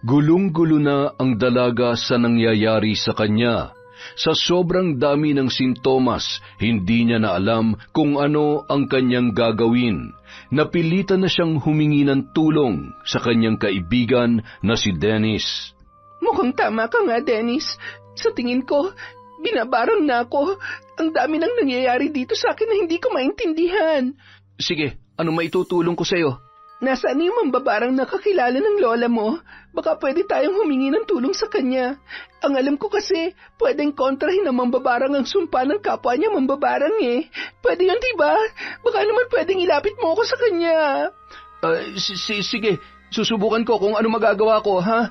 Gulong-gulo na ang dalaga sa nangyayari sa kanya. Sa sobrang dami ng sintomas, hindi niya na alam kung ano ang kanyang gagawin. Napilitan na siyang humingi ng tulong sa kanyang kaibigan na si Dennis. Mukhang tama ka nga, Dennis. Sa tingin ko, binabarang na ako. Ang dami nang nangyayari dito sa akin na hindi ko maintindihan. Sige, ano maitutulong ko sa'yo? Nasaan yung mambabarang nakakilala ng lola mo? Baka pwede tayong humingi ng tulong sa kanya. Ang alam ko kasi, pwedeng kontrahin ng mambabarang ang sumpa ng kapwa niya mambabarang eh. Pwede yun, diba? Baka naman pwedeng ilapit mo ako sa kanya. Sige, susubukan ko kung ano magagawa ko, ha?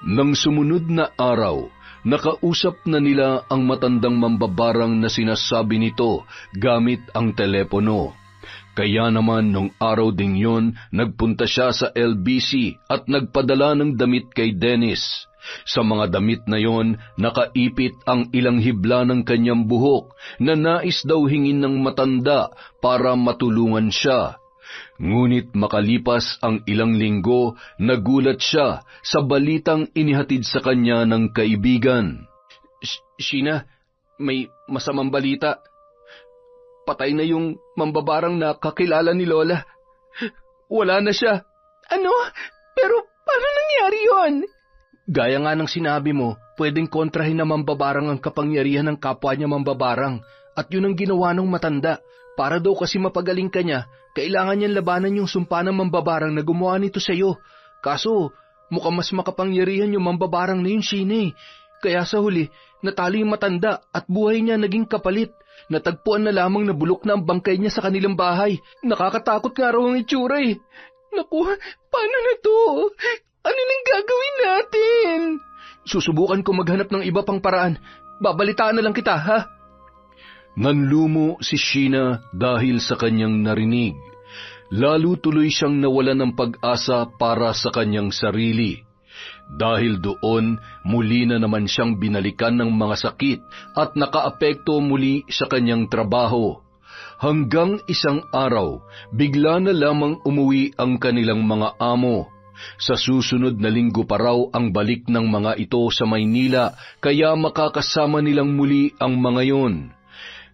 Nang sumunod na araw, nakausap na nila ang matandang mambabarang na sinasabi nito gamit ang telepono. Kaya naman nung araw ding yon, nagpunta siya sa LBC at nagpadala ng damit kay Dennis. Sa mga damit na yon, nakaipit ang ilang hibla ng kanyang buhok na nais daw hingin ng matanda para matulungan siya. Ngunit makalipas ang ilang linggo, nagulat siya sa balitang inihatid sa kanya ng kaibigan. Sheena, may masamang balita. Patay na yung mambabarang na kakilala ni Lola. Wala na siya. Ano? Pero paano nangyari yon? Gaya nga ng sinabi mo, pwedeng kontrahin na mambabarang ang kapangyarihan ng kapwa niya mambabarang. At yun ang ginawa ng matanda. Para daw kasi mapagaling ka niya, kailangan niyang labanan yung sumpa ng mambabarang na gumawa nito sa'yo. Kaso, mukhang mas makapangyarihan yung mambabarang na yun, Sheena. Kaya sa huli, natalo yung matanda at buhay niya naging kapalit. Natagpuan na lamang na bulok na ang bangkay niya sa kanilang bahay. Nakakatakot nga raw ang itsura eh. Naku, paano na to? Ano nang gagawin natin? Susubukan ko maghanap ng iba pang paraan. Babalitaan na lang kita, ha? Nanlumo si Sheena dahil sa kanyang narinig. Lalo tuloy siyang nawalan ng pag-asa para sa kanyang sarili. Dahil doon, muli na naman siyang binalikan ng mga sakit at nakaapekto muli sa kanyang trabaho. Hanggang isang araw, bigla na lamang umuwi ang kanilang mga amo. Sa susunod na linggo pa raw ang balik ng mga ito sa Maynila, kaya makakasama nilang muli ang mga yon.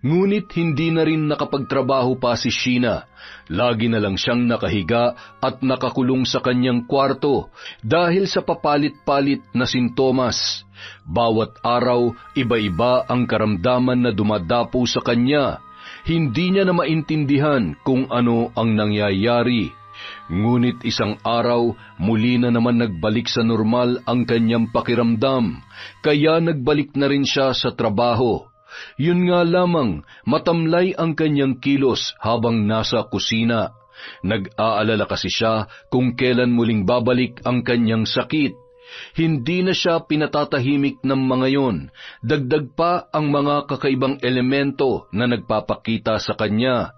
Ngunit hindi na rin nakapagtrabaho pa si Sheena. Lagi na lang siyang nakahiga at nakakulong sa kanyang kwarto dahil sa papalit-palit na sintomas. Bawat araw, iba-iba ang karamdaman na dumadapo sa kanya. Hindi niya na maintindihan kung ano ang nangyayari. Ngunit isang araw, muli na naman nagbalik sa normal ang kanyang pakiramdam, kaya nagbalik na rin siya sa trabaho. Yun nga lamang, matamlay ang kanyang kilos habang nasa kusina. Nag-aalala kasi siya kung kailan muling babalik ang kanyang sakit. Hindi na siya pinatatahimik ng mga yon, dagdag pa ang mga kakaibang elemento na nagpapakita sa kanya,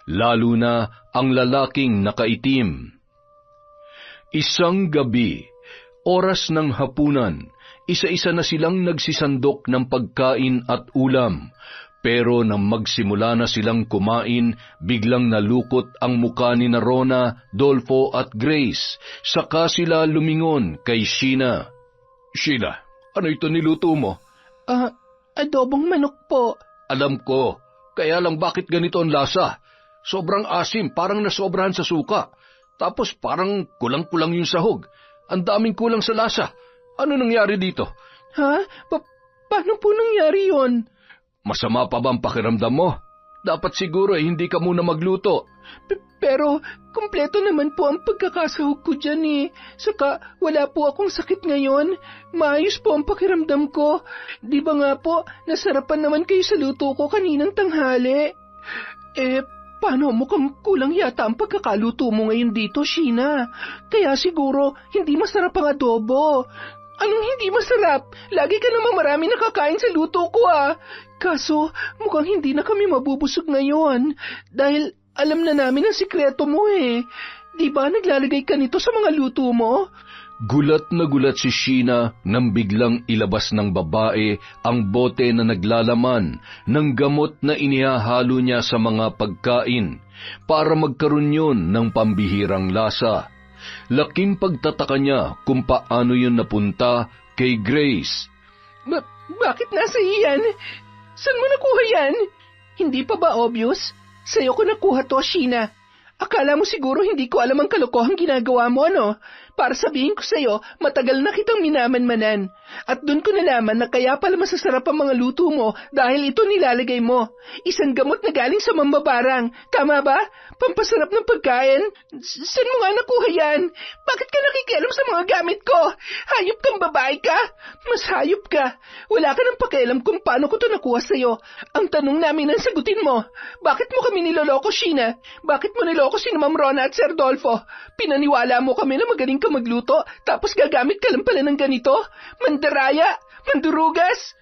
lalo na ang lalaking nakaitim. Isang gabi, oras ng hapunan, isa-isa na silang nagsisandok ng pagkain at ulam, pero nang magsimula na silang kumain, biglang nalukot ang muka ni Rona, Dolfo at Grace, saka sila lumingon kay Sheena. "Sheena, ano ito niluto mo?" Adobong manok po." "Alam ko, kaya lang bakit ganito ang lasa? Sobrang asim, parang nasobrahan sa suka. Tapos parang kulang-kulang yung sahog. Ang daming kulang sa lasa. Ano nangyari dito?" "Ha? Paano po nangyari yon?" "Masama pa ba ang pakiramdam mo? Dapat siguro hindi ka muna magluto." Pero kumpleto naman po ang pagkakasahog ko dyan eh. Saka wala po akong sakit ngayon. Maayos po ang pakiramdam ko. Di ba nga po, nasarapan naman kayo sa luto ko kaninang tanghali? Paano mukhang kulang yata ang pagkakaluto mo ngayon dito, Sheena? Kaya siguro hindi masarap ang adobo. Anong hindi masarap? Lagi ka namang marami nakakain sa luto ko ah. Kaso mukhang hindi na kami mabubusog ngayon dahil alam na namin ang sikreto mo eh. Di ba naglalagay ka nito sa mga luto mo? Gulat na gulat si Sheena nang biglang ilabas ng babae ang bote na naglalaman ng gamot na inihahalo niya sa mga pagkain para magkaroon yun ng pambihirang lasa. Laking pagtataka niya kung paano yun napunta kay Grace. Bakit nasa iyan? Saan mo nakuha yan? Hindi pa ba obvious? Sa'yo ko nakuha to, Sheena. Akala mo siguro hindi ko alam ang kalokohang ginagawa mo, ano? Para sabihin ko sa'yo, matagal na kitang minamanmanan. At doon ko nalaman na kaya pala masasarap ang mga luto mo dahil ito nilalagay mo. Isang gamot na galing sa mambabarang. Tama ba? Pampasarap ng pagkain? Saan mo nga nakuha yan? Bakit ka nakikialam sa mga gamit ko? Hayop kang babae ka? Mas hayop ka. Wala ka nang pakialam kung paano ko ito nakuha sa'yo. Ang tanong namin ang sagutin mo. Bakit mo kami niloloko, Sheena? Bakit mo niloloko si Ma'am Rona at Sir Dolfo? Pinaniwala mo kami na magaling ka magluto, tapos gagamit ka lang pala ng ganito? Mandaraya? Mandurugas?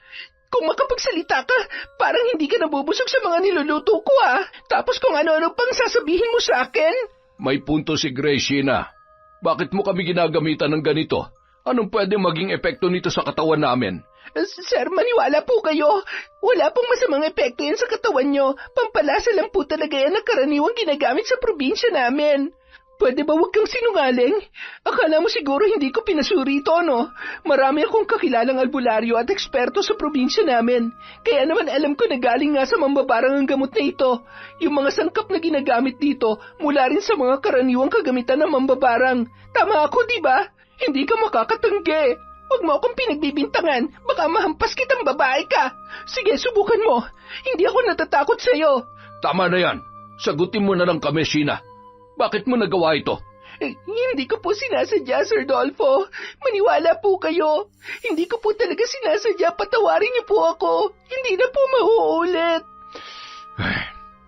Kung makapagsalita ka, parang hindi ka nabubusog sa mga niluluto ko ah. Tapos kung ano-ano pang sasabihin mo sa akin? May punto si Grace, Sheena. Bakit mo kami ginagamitan ng ganito? Anong pwede maging epekto nito sa katawan namin? Sir, maniwala po kayo. Wala pong masamang epekto yan sa katawan nyo. Pampalasa lang po talaga yan na karaniwang ginagamit sa probinsya namin. Pwede ba wag kang sinungaling? Akala mo siguro hindi ko pinasuri ito, no? Marami akong kakilalang albularyo at eksperto sa probinsya namin. Kaya naman alam ko na galing nga sa mambabarang ang gamot na ito. Yung mga sangkap na ginagamit dito mula rin sa mga karaniwang kagamitan ng mambabarang. Tama ako, di ba? Hindi ka makakatanggi. Huwag mo akong pinagbibintangan. Baka mahampas kitang babae ka. Sige, subukan mo. Hindi ako natatakot sa'yo. Tama na yan. Sagutin mo na lang kami, Sheena. Bakit mo nagawa ito? Hindi ko po sinasadya, Sir Dolfo. Maniwala po kayo. Hindi ko po talaga sinasadya. Patawarin niyo po ako. Hindi na po mauulit.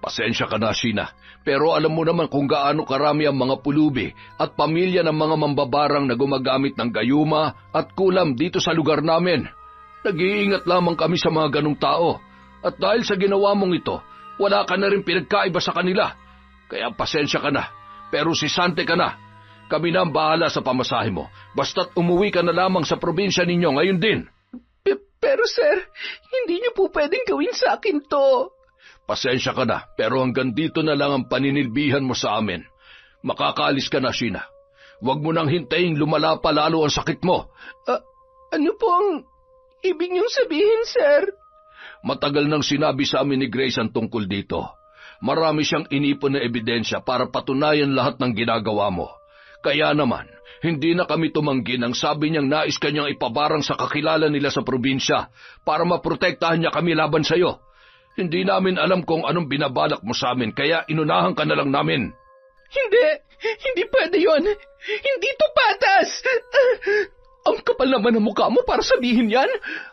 Pasensya ka na, Sheena. Pero alam mo naman kung gaano karami ang mga pulubi at pamilya ng mga mambabarang na gumagamit ng gayuma at kulam dito sa lugar namin. Nag-iingat lamang kami sa mga ganong tao. At dahil sa ginawa mong ito, wala ka na rin pinagkaiba sa kanila. Kaya pasensya ka na. Pero sisante ka na. Kami na ang bahala sa pamasahe mo. Basta't umuwi ka na lamang sa probinsya ninyo ngayon din. Pero sir, hindi niyo po pwedeng gawin sa akin to. Pasensya ka na, pero hanggang dito na lang ang paninilbihan mo sa amin. Makakaalis ka na, Sheena. Huwag mo nang hintayin lumala pa lalo ang sakit mo. Ano po ang ibig niyong sabihin, sir? Matagal nang sinabi sa amin ni Grace ang tungkol dito. Marami siyang inipon na ebidensya para patunayan lahat ng ginagawa mo. Kaya naman, hindi na kami tumanggi nang sabi niyang nais kanyang ipabarang sa kakilala nila sa probinsya para maprotektahan niya kami laban sa iyo. Hindi namin alam kung anong binabalak mo sa amin, kaya inunahan ka na lang namin. Hindi pwede yon. Hindi to patas. Ang kapal naman ng mukha mo para sabihin yan.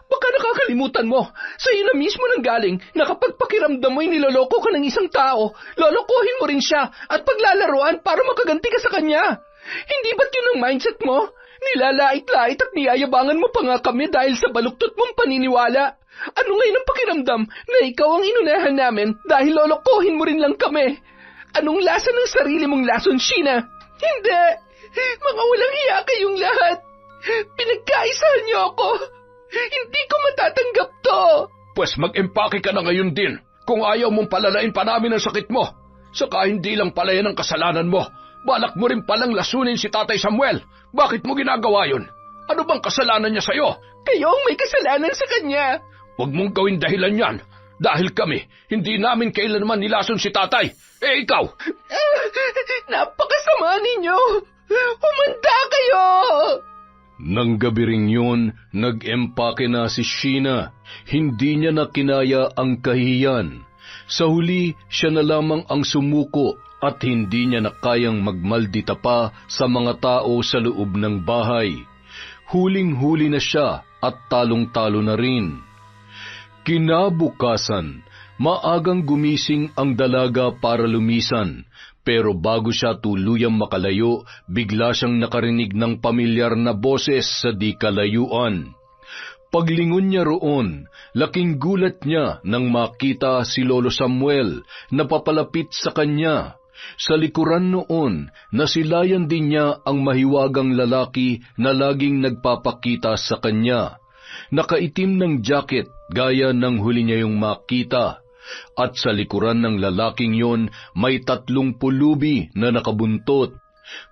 Baka nakakalimutan mo. Sa iyo na mismo nang galing na kapag pakiramdam mo'y niloloko ka ng isang tao, lolokohin mo rin siya at paglalaroan para makaganti ka sa kanya. Hindi ba't yun ang mindset mo? Nilalait-lait at niyayabangan mo pa nga kami dahil sa baluktot mong paniniwala. Ano ngayon ang pakiramdam na ikaw ang inunahan namin dahil lolokohin mo rin lang kami? Anong lasa ng sarili mong lason, Sheena? Hindi! Mga walang hiya kayong lahat! Pinagkaisahan niyo ako! Hindi ko matatanggap to! Pues mag-empake ka na ngayon din kung ayaw mong palalain pa namin ang sakit mo. Saka hindi lang pala yan ang kasalanan mo. Balak mo rin palang lasunin si Tatay Samuel. Bakit mo ginagawa yun? Ano bang kasalanan niya sa'yo? Kayo ang may kasalanan sa kanya. Huwag mong gawin dahilan yan. Dahil kami, hindi namin kailanman nilason si Tatay. Eh ikaw? Napakasama ninyo! Humanda kayo! Nang gabi ring yun, nag-empake na si Sheena. Hindi niya na kinaya ang kahihiyan. Sa huli, siya na lamang ang sumuko at hindi niya na kayang magmaldita pa sa mga tao sa loob ng bahay. Huling-huli na siya at talong-talo na rin. Kinabukasan, maagang gumising ang dalaga para lumisan, pero bago siya tuluyang makalayo, bigla siyang nakarinig ng pamilyar na boses sa di kalayuan. Paglingon niya roon, laking gulat niya nang makita si Lolo Samuel na papalapit sa kanya. Sa likuran noon, nasilayan din niya ang mahiwagang lalaki na laging nagpapakita sa kanya. Nakaitim ng jacket gaya ng huli niya yung makita. At sa likuran ng lalaking yon may 3 pulubi na nakabuntot.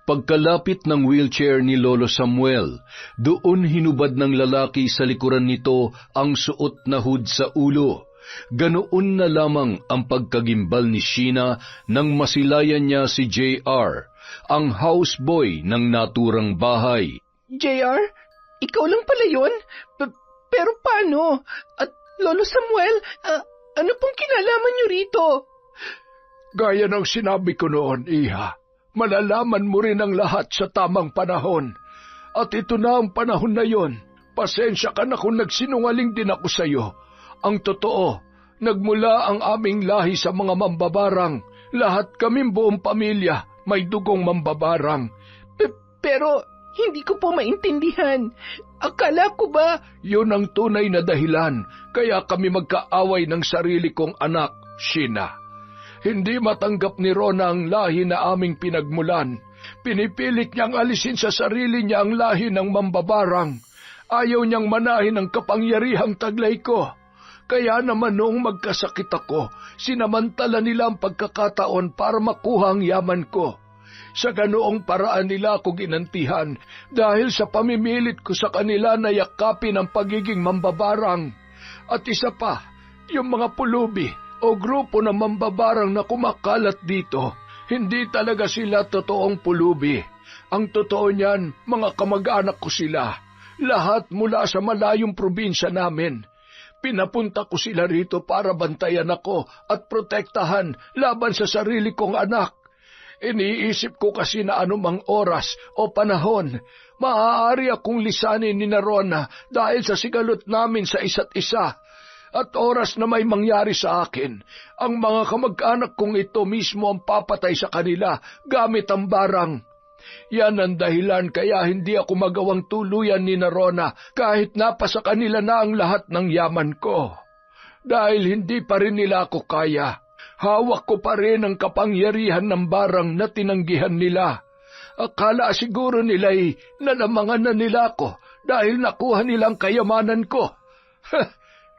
Pagkalapit ng wheelchair ni Lolo Samuel, doon hinubad ng lalaki sa likuran nito ang suot na hood sa ulo. Ganoon na lamang ang pagkagimbal ni Sheena nang masilayan niya si JR, ang houseboy ng naturang bahay. JR, ikaw lang pala yun? Pero paano? At Lolo Samuel, ano pong kinalaman niyo rito? Gaya ng sinabi ko noon, Iha, malalaman mo rin ang lahat sa tamang panahon. At ito na ang panahon na yon. Pasensya ka na kung nagsinungaling din ako sa iyo. Ang totoo, nagmula ang aming lahi sa mga mambabarang. Lahat kaming buong pamilya may dugong mambabarang. Pero hindi ko po maintindihan. Akala ko ba... Yun ang tunay na dahilan, kaya kami magkaaway ng sarili kong anak, Sheena. Hindi matanggap ni Rona ang lahi na aming pinagmulan. Pinipilit niyang alisin sa sarili niya ang lahi ng mambabarang. Ayaw niyang manahin ang kapangyarihang taglay ko. Kaya naman noong magkasakit ako, sinamantala nila ang pagkakataon para makuha ang yaman ko. Sa ganoong paraan nila ako ginantihan dahil sa pamimilit ko sa kanila na yakapin ang pagiging mambabarang. At isa pa, yung mga pulubi o grupo ng mambabarang na kumakalat dito, hindi talaga sila totoong pulubi. Ang totoo niyan, mga kamag-anak ko sila, lahat mula sa malayong probinsya namin. Pinapunta ko sila rito para bantayan ako at protektahan laban sa sarili kong anak. Iniisip ko kasi na anumang oras o panahon, maaari akong lisanin ni Rona dahil sa sigalot namin sa isa't isa. At oras na may mangyari sa akin, ang mga kamag-anak kong ito mismo ang papatay sa kanila gamit ang barang. Yan ang dahilan kaya hindi ako magawang tuluyan ni Rona kahit napasa kanila na ang lahat ng yaman ko. Dahil hindi pa rin nila ako kaya. Hawak ko pa rin ang kapangyarihan ng barang na tinanggihan nila. Akala siguro nila'y nalamangan na nila ako dahil nakuha nilang kayamanan ko.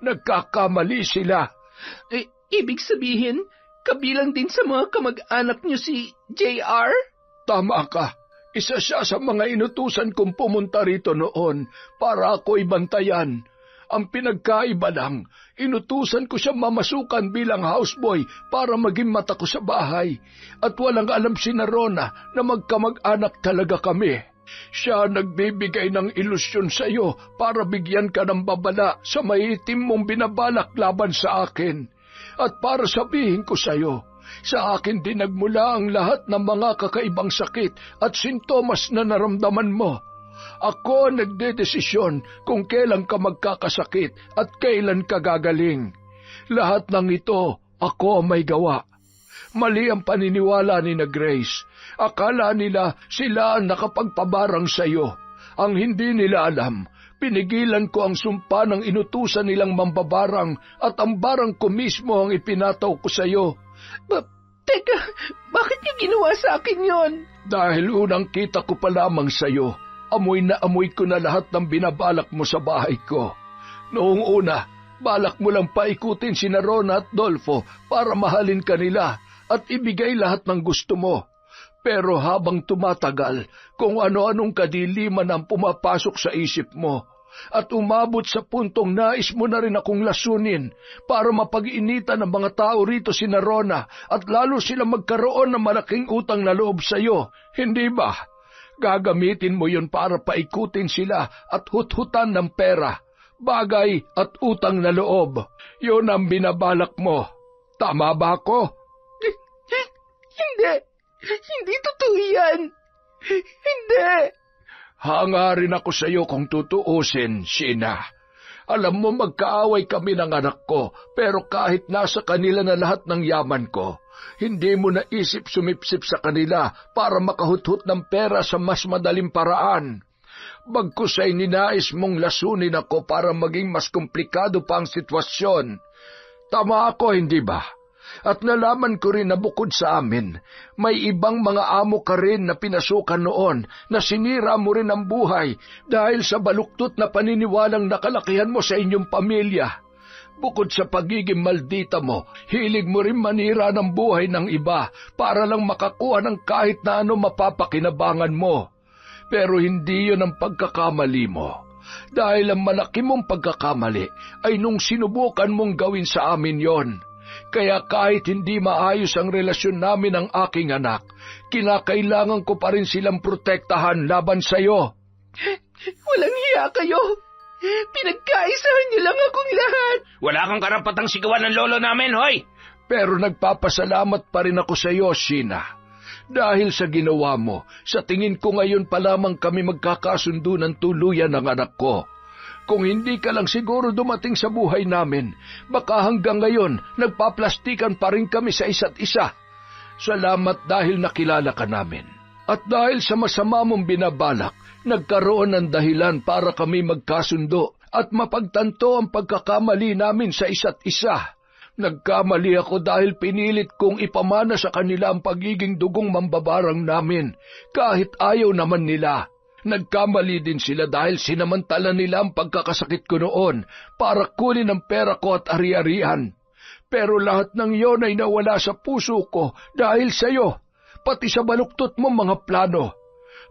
Nagkakamali sila. Ibig sabihin, kabilang din sa mga kamag-anak niyo si JR? Tama ka. Isa siya sa mga inutusan kong pumunta rito noon para ako'y bantayan. Ang pinagkaiba lang, inutusan ko siya mamasukan bilang houseboy para maging mata ko sa bahay. At walang alam si Rona na magkamag-anak talaga kami. Siya nagbibigay ng ilusyon sa iyo para bigyan ka ng babala sa maitim mong binabalak laban sa akin. At para sabihin ko sa iyo, sa akin din nagmula ang lahat ng mga kakaibang sakit at sintomas na naramdaman mo. Ako nagdedesisyon kung kailan ka magkakasakit at kailan ka gagaling. Lahat ng ito, ako may gawa. Mali ang paniniwala ni na Grace. Akala nila sila ang nakapagpabarang sa iyo. Ang hindi nila alam, pinigilan ko ang sumpa ng inutusan nilang mambabarang at ang barang ko mismo ang ipinataw ko sa iyo. Teka, bakit niyo ginawa sa akin yon? Dahil unang kita ko pa lamang sa iyo. Amoy na amoy ko na lahat ng binabalak mo sa bahay ko. Noong una, balak mo lang paikutin si Rona at Dolfo para mahalin ka nila at ibigay lahat ng gusto mo. Pero habang tumatagal, kung ano-anong kadiliman ang pumapasok sa isip mo, at umabot sa puntong nais mo na rin akong lasunin para mapag-initan ng mga tao rito si Rona at lalo sila magkaroon ng malaking utang na loob sa iyo, hindi ba? Gagamitin mo yun para paikutin sila at huthutan ng pera, bagay at utang na loob. Yun ang binabalak mo. Tama ba ako? Hindi totoo yan. Hindi. Hangarin ako sa iyo kung tutuusin, Sheena. Alam mo magkaaway kami ng anak ko, pero kahit nasa kanila na lahat ng yaman ko, hindi mo naisip sumipsip sa kanila para makahuthut ng pera sa mas madaling paraan. Bagkus ay ninais mong lasunin ako para maging mas komplikado pa ang sitwasyon. Tama ako, hindi ba? At nalaman ko rin na bukod sa amin, may ibang mga amo ka rin na pinasukan noon na sinira mo rin ang buhay dahil sa baluktot na paniniwalang nakalakihan mo sa inyong pamilya. Bukod sa pagiging maldita mo, hilig mo rin manira ng buhay ng iba para lang makakuha ng kahit na ano mapapakinabangan mo. Pero hindi yun ang pagkakamali mo. Dahil ang malaki mong pagkakamali ay nung sinubukan mong gawin sa amin yon. Kaya kahit hindi maayos ang relasyon namin ng aking anak, kinakailangan ko pa rin silang protektahan laban sa iyo. Walang hiya kayo. Pinagkaisahan niyo lang akong lahat. Wala kang karapatang sigawan ng lolo namin, hoy! Pero nagpapasalamat pa rin ako sa iyo, Sheena. Dahil sa ginawa mo, sa tingin ko ngayon pa lamang kami magkakasundo ng tuluyan ng anak ko. Kung hindi ka lang siguro dumating sa buhay namin, baka hanggang ngayon nagpaplastikan pa rin kami sa isa't isa. Salamat dahil nakilala ka namin. At dahil sa masama mong binabalak, nagkaroon ng dahilan para kami magkasundo at mapagtanto ang pagkakamali namin sa isa't isa. Nagkamali ako dahil pinilit kong ipamana sa kanila ang pagiging dugong mambabarang namin, kahit ayaw naman nila. Nagkamali din sila dahil sinamantala nila ang pagkakasakit ko noon para kunin ang pera ko at ari-arian. Pero lahat ng iyon ay nawala sa puso ko dahil sa iyo, pati sa baluktot mo mga plano.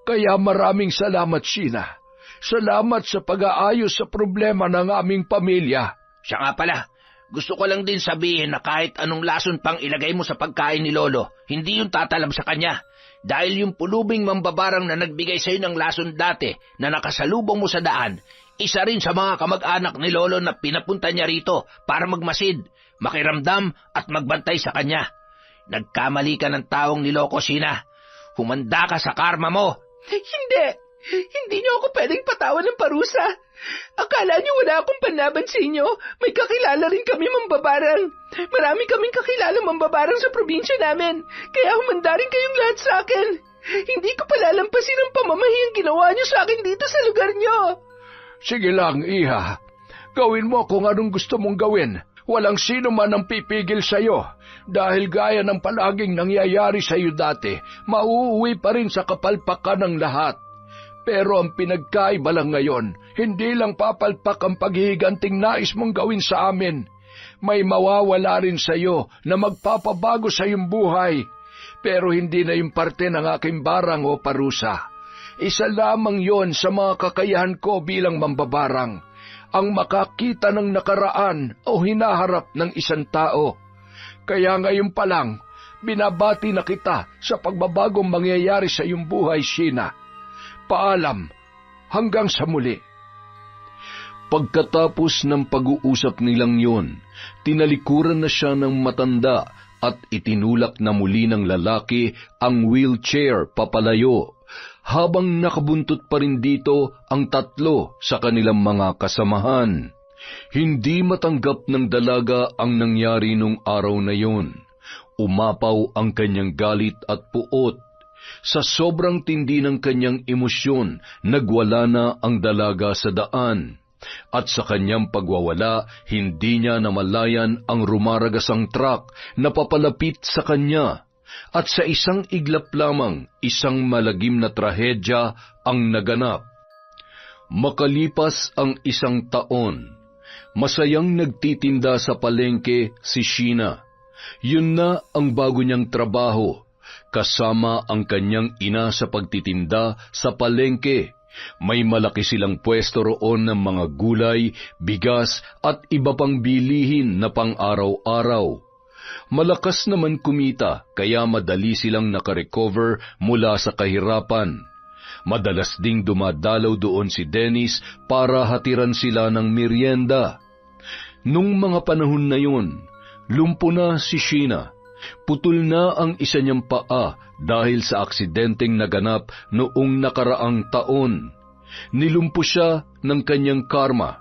Kaya maraming salamat, Sheena. Salamat sa pag-aayos sa problema ng aming pamilya. Siya nga pala, gusto ko lang din sabihin na kahit anong lason pang ilagay mo sa pagkain ni Lolo, hindi yung tatalab sa kanya. Dahil yung pulubing mambabarang na nagbigay sa'yo ng lason dati na nakasalubong mo sa daan, isa rin sa mga kamag-anak ni Lolo na pinapunta niya rito para magmasid, makiramdam at magbantay sa kanya. Nagkamali ka ng taong niloko, Sheena. Humanda ka sa karma mo. Hindi niyo ako pwedeng patawan ng parusa. Akala niyo wala akong panlaban sa inyo? May kakilala rin kami mambabarang. Marami kaming kakilala mambabarang sa probinsya namin. Kaya humanda rin kayong lahat sa akin. Hindi ko palalampasin ang pamamahiyang ginawa niyo sa akin dito sa lugar niyo. Sige lang, Iha. Gawin mo kung anong gusto mong gawin. Walang sino man ang pipigil sa iyo dahil gaya ng palaging nangyayari sa iyo dati, mauuwi pa rin sa kapalpakan ng lahat. Pero ang pinagkaiba lang ngayon, hindi lang papalpak ang paghihiganting nais mong gawin sa amin. May mawawala rin sa iyo na magpapabago sa iyong buhay. Pero hindi na yung parte ng aking barang o parusa. Isa lamang yon sa mga kakayahan ko bilang mambabarang, ang makakita ng nakaraan o hinaharap ng isang tao. Kaya ngayon pa lang, binabati na kita sa pagbabagong mangyayari sa iyong buhay, Sheena. Paalam, hanggang sa muli. Pagkatapos ng pag-uusap nilang yon, tinalikuran na siya ng matanda at itinulak na muli ng lalaki ang wheelchair papalayo, habang nakabuntot pa rin dito ang tatlo sa kanilang mga kasamahan. Hindi matanggap ng dalaga ang nangyari nung araw na yon. Umapaw ang kanyang galit at puot. Sa sobrang tindi ng kanyang emosyon, nagwala na ang dalaga sa daan. At sa kanyang pagwawala, hindi niya namalayan ang rumaragasang truck na papalapit sa kanya. At sa isang iglap lamang, isang malagim na trahedya ang naganap. Makalipas ang isang taon, masayang nagtitinda sa palengke si Sheena. Yun na ang bago niyang trabaho, kasama ang kanyang ina sa pagtitinda sa palengke. May malaki silang pwesto roon ng mga gulay, bigas at iba pang bilihin na pang-araw-araw. Malakas naman kumita kaya madali silang nakarecover mula sa kahirapan. Madalas ding dumadalaw doon si Dennis para hatiran sila ng merienda. Nung mga panahon na yun, lumpo na si Sheena. Putol na ang isa niyang paa dahil sa aksidenteng naganap noong nakaraang taon. Nilumpo siya ng kanyang karma.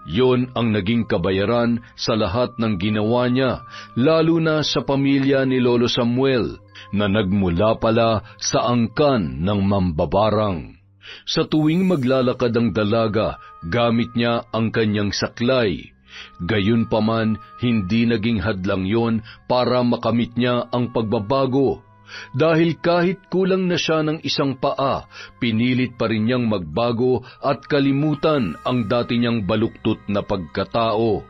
Yon ang naging kabayaran sa lahat ng ginawa niya, lalo na sa pamilya ni Lolo Samuel, na nagmula pala sa angkan ng mambabarang. Sa tuwing maglalakad ang dalaga, gamit niya ang kanyang saklay. Gayunpaman, hindi naging hadlang yon para makamit niya ang pagbabago. Dahil kahit kulang na siya ng isang paa, pinilit pa rin niyang magbago at kalimutan ang dati niyang baluktot na pagkatao.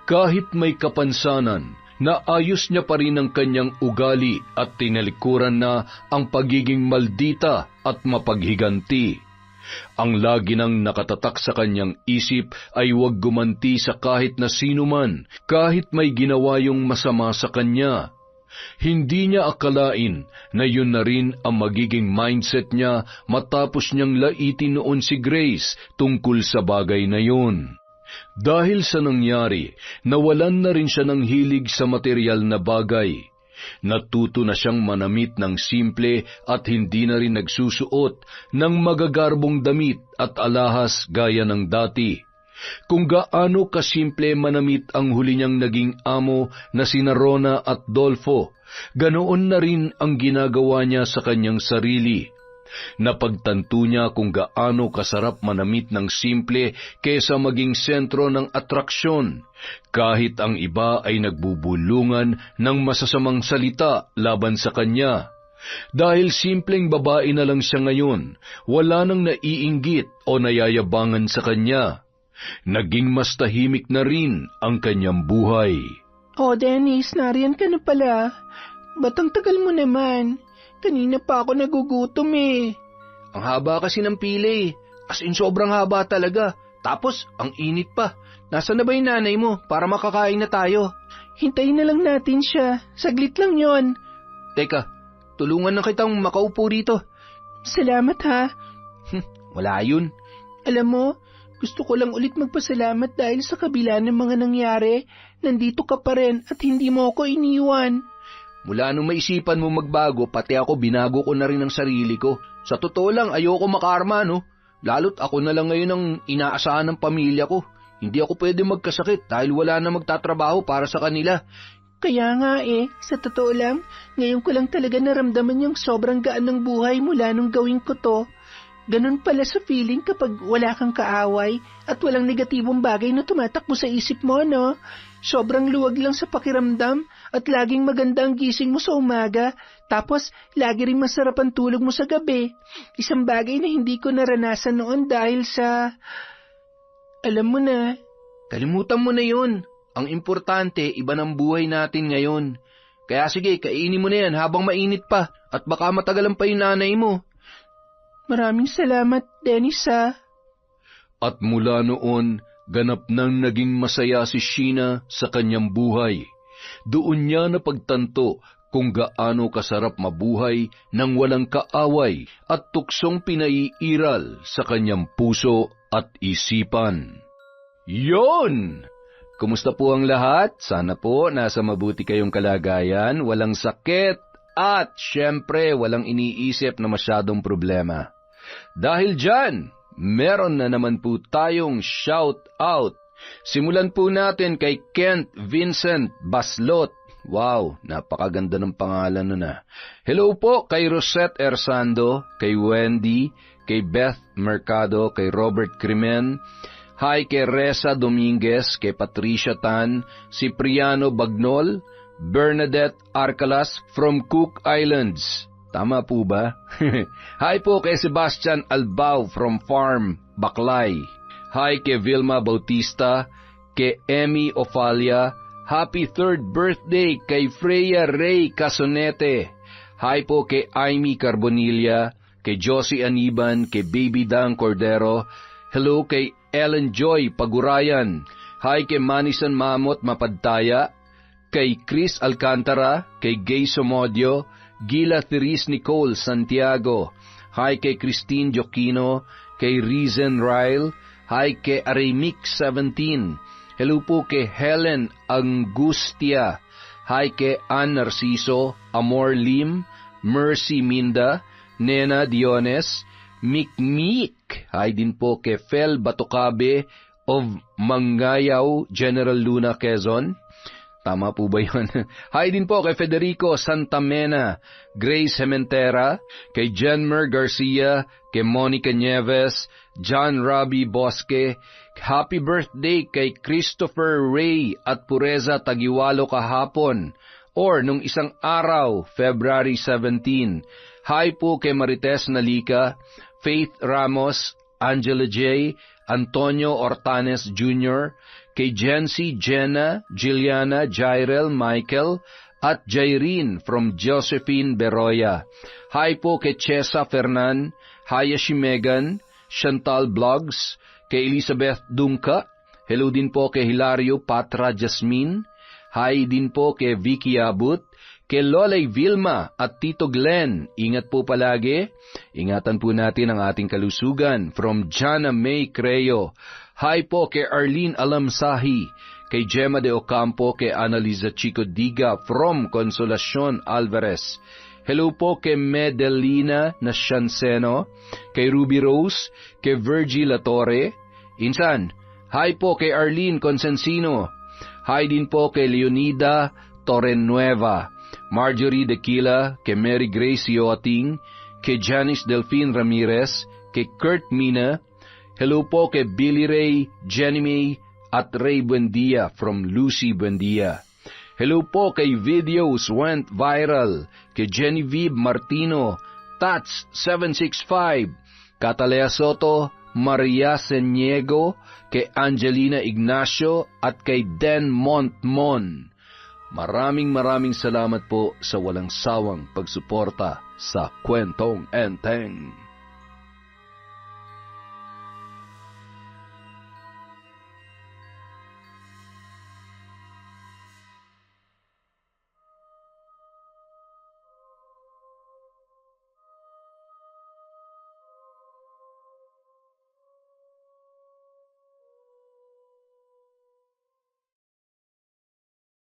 Kahit may kapansanan, naayos niya pa rin ang kanyang ugali at tinalikuran na ang pagiging maldita at mapaghiganti. Ang lagi nang nakatatak sa kanyang isip ay huwag gumanti sa kahit na sino man, kahit may ginawa yung masama sa kanya. Hindi niya akalain na yun na rin ang magiging mindset niya matapos niyang laitin noon si Grace tungkol sa bagay na yun. Dahil sa nangyari, nawalan na rin siya ng hilig sa material na bagay. Natuto na siyang manamit ng simple at hindi na rin nagsusuot ng magagarbong damit at alahas gaya ng dati. Kung gaano kasimple manamit ang huli niyang naging amo na sina Rona at Dolfo, ganoon na rin ang ginagawa niya sa kanyang sarili. Napagtanto niya kung gaano kasarap manamit ng simple kesa maging sentro ng atraksyon, kahit ang iba ay nagbubulungan ng masasamang salita laban sa kanya. Dahil simpleng babae na lang siya ngayon, wala nang naiinggit o nayayabangan sa kanya. Naging mas tahimik na rin ang kanyang buhay. Oh, Dennis, nariyan ka na pala. Ba't ang tagal mo naman? Kanina pa ako nagugutom eh. Ang haba kasi ng pila eh. As in sobrang haba talaga. Tapos, ang init pa. Nasaan na ba yung nanay mo para makakain na tayo? Hintayin na lang natin siya. Saglit lang yon. Teka, tulungan na kitang makaupo rito. Salamat ha. Wala yun. Alam mo, gusto ko lang ulit magpasalamat dahil sa kabila ng mga nangyari, nandito ka pa rin at hindi mo ako iniwan. Mula nung maisipan mo magbago, pati ako binago ko na rin ang sarili ko. Sa totoo lang, ayoko makarma, no? Lalo't ako na lang ngayon ang inaasahan ng pamilya ko. Hindi ako pwede magkasakit dahil wala na magtatrabaho para sa kanila. Kaya nga sa totoo lang, ngayon ko lang talaga naramdaman yung sobrang gaan ng buhay mula nung gawin ko to. Ganun pala sa feeling kapag wala kang kaaway at walang negatibong bagay na tumatakbo sa isip mo, no? Sobrang luwag lang sa pakiramdam at laging maganda ang gising mo sa umaga, tapos lagi rin masarap ang tulog mo sa gabi. Isang bagay na hindi ko naranasan noon dahil sa... Alam mo na. Kalimutan mo na yun. Ang importante, iba ng buhay natin ngayon. Kaya sige, kainin mo na yan habang mainit pa at baka matagalan pa yung nanay mo. Maraming salamat, Dennis, ha? At mula noon, ganap nang naging masaya si Sheena sa kanyang buhay. Doon niya napagtanto kung gaano kasarap mabuhay nang walang kaaway at tuksong pinaiiral sa kanyang puso at isipan. Yon! Kumusta po ang lahat? Sana po nasa mabuti kayong kalagayan, walang sakit at syempre walang iniisip na masyadong problema. Dahil dyan, meron na naman po tayong shout-out. Simulan po natin kay Kent Vincent Baslot. Wow, napakaganda ng pangalan nun ah. Hello po kay Rosette Ersando, kay Wendy, kay Beth Mercado, kay Robert Crimen. Hi kay Reza Dominguez, kay Patricia Tan, Cipriano Bagnol, Bernadette Arcalas from Cook Islands. Tama po ba? Hi po kay Sebastian Albao from Farm, Baclay. Hi kay Vilma Bautista, kay Emmy Ofalia. Happy 3rd birthday kay Freya Ray Casonete. Hi po kay Amy Carbonilla, kay Josie Aniban, kay Baby Dang Cordero. Hello kay Ellen Joy Pagurayan. Hi kay Manisan Mamot Mapadtaya, kay Chris Alcantara, kay Gay Somodio, Gila Therese Nicole Santiago. Hi kay Christine Joquino, kay Reason Ryle. Hi kay Aremic 17. Hello po kay Helen Angustia. Hi kay Ann Narciso, Amor Lim, Mercy Minda, Nena Diones, Mikmik. Hi din po kay Fel Batucabe of Mangayaw, General Luna, Quezon. Tama po ba yun? Hi din po kay Federico Santamena, Grace Hementera, kay Jenmer Garcia, kay Monica Nieves, John Robbie Bosque. Happy birthday kay Christopher Ray at Pureza Tagiwalo kahapon or nung isang araw, February 17. Hi po kay Marites Nalica, Faith Ramos, Angela J., Antonio Ortanes Jr., kay Jency, Jenna, Juliana, Jairel, Michael, at Jairine from Josephine Beroya. Hi po kay Chesa Fernan, Hayashi Megan, Chantal Blogs, kay Elizabeth Dunca. Hello din po kay Hilario Patra Jasmine. Hi din po kay Vicky Abut, kay Lolay Vilma at Tito Glenn. Ingat po palagi. Ingatan po natin ang ating kalusugan. From Jana May Creo. Hi po kay Arlene Alamsahi, kay Gemma de Ocampo, kay Annalisa Chico Diga from Consolacion Alvarez. Hello po kay Medelina Nascianceno, kay Ruby Rose, kay Virgil Latore. Insan, hi po kay Arlene Consensino. Hi din po kay Leonida Torrenueva, Marjorie Dequila, kay Mary Grace Yoting, kay Janice Delphine Ramirez, kay Kurt Mina. Hello po kay Billy Ray, Jenny May, at Ray Buendia from Lucy Buendia. Hello po kay Videos Went Viral, kay Genevieve Martino, Tats 765, Catalea Soto, Maria Seniego, kay Angelina Ignacio, at kay Den Montmon. Maraming salamat po sa walang sawang pagsuporta sa Kwentong Enteng.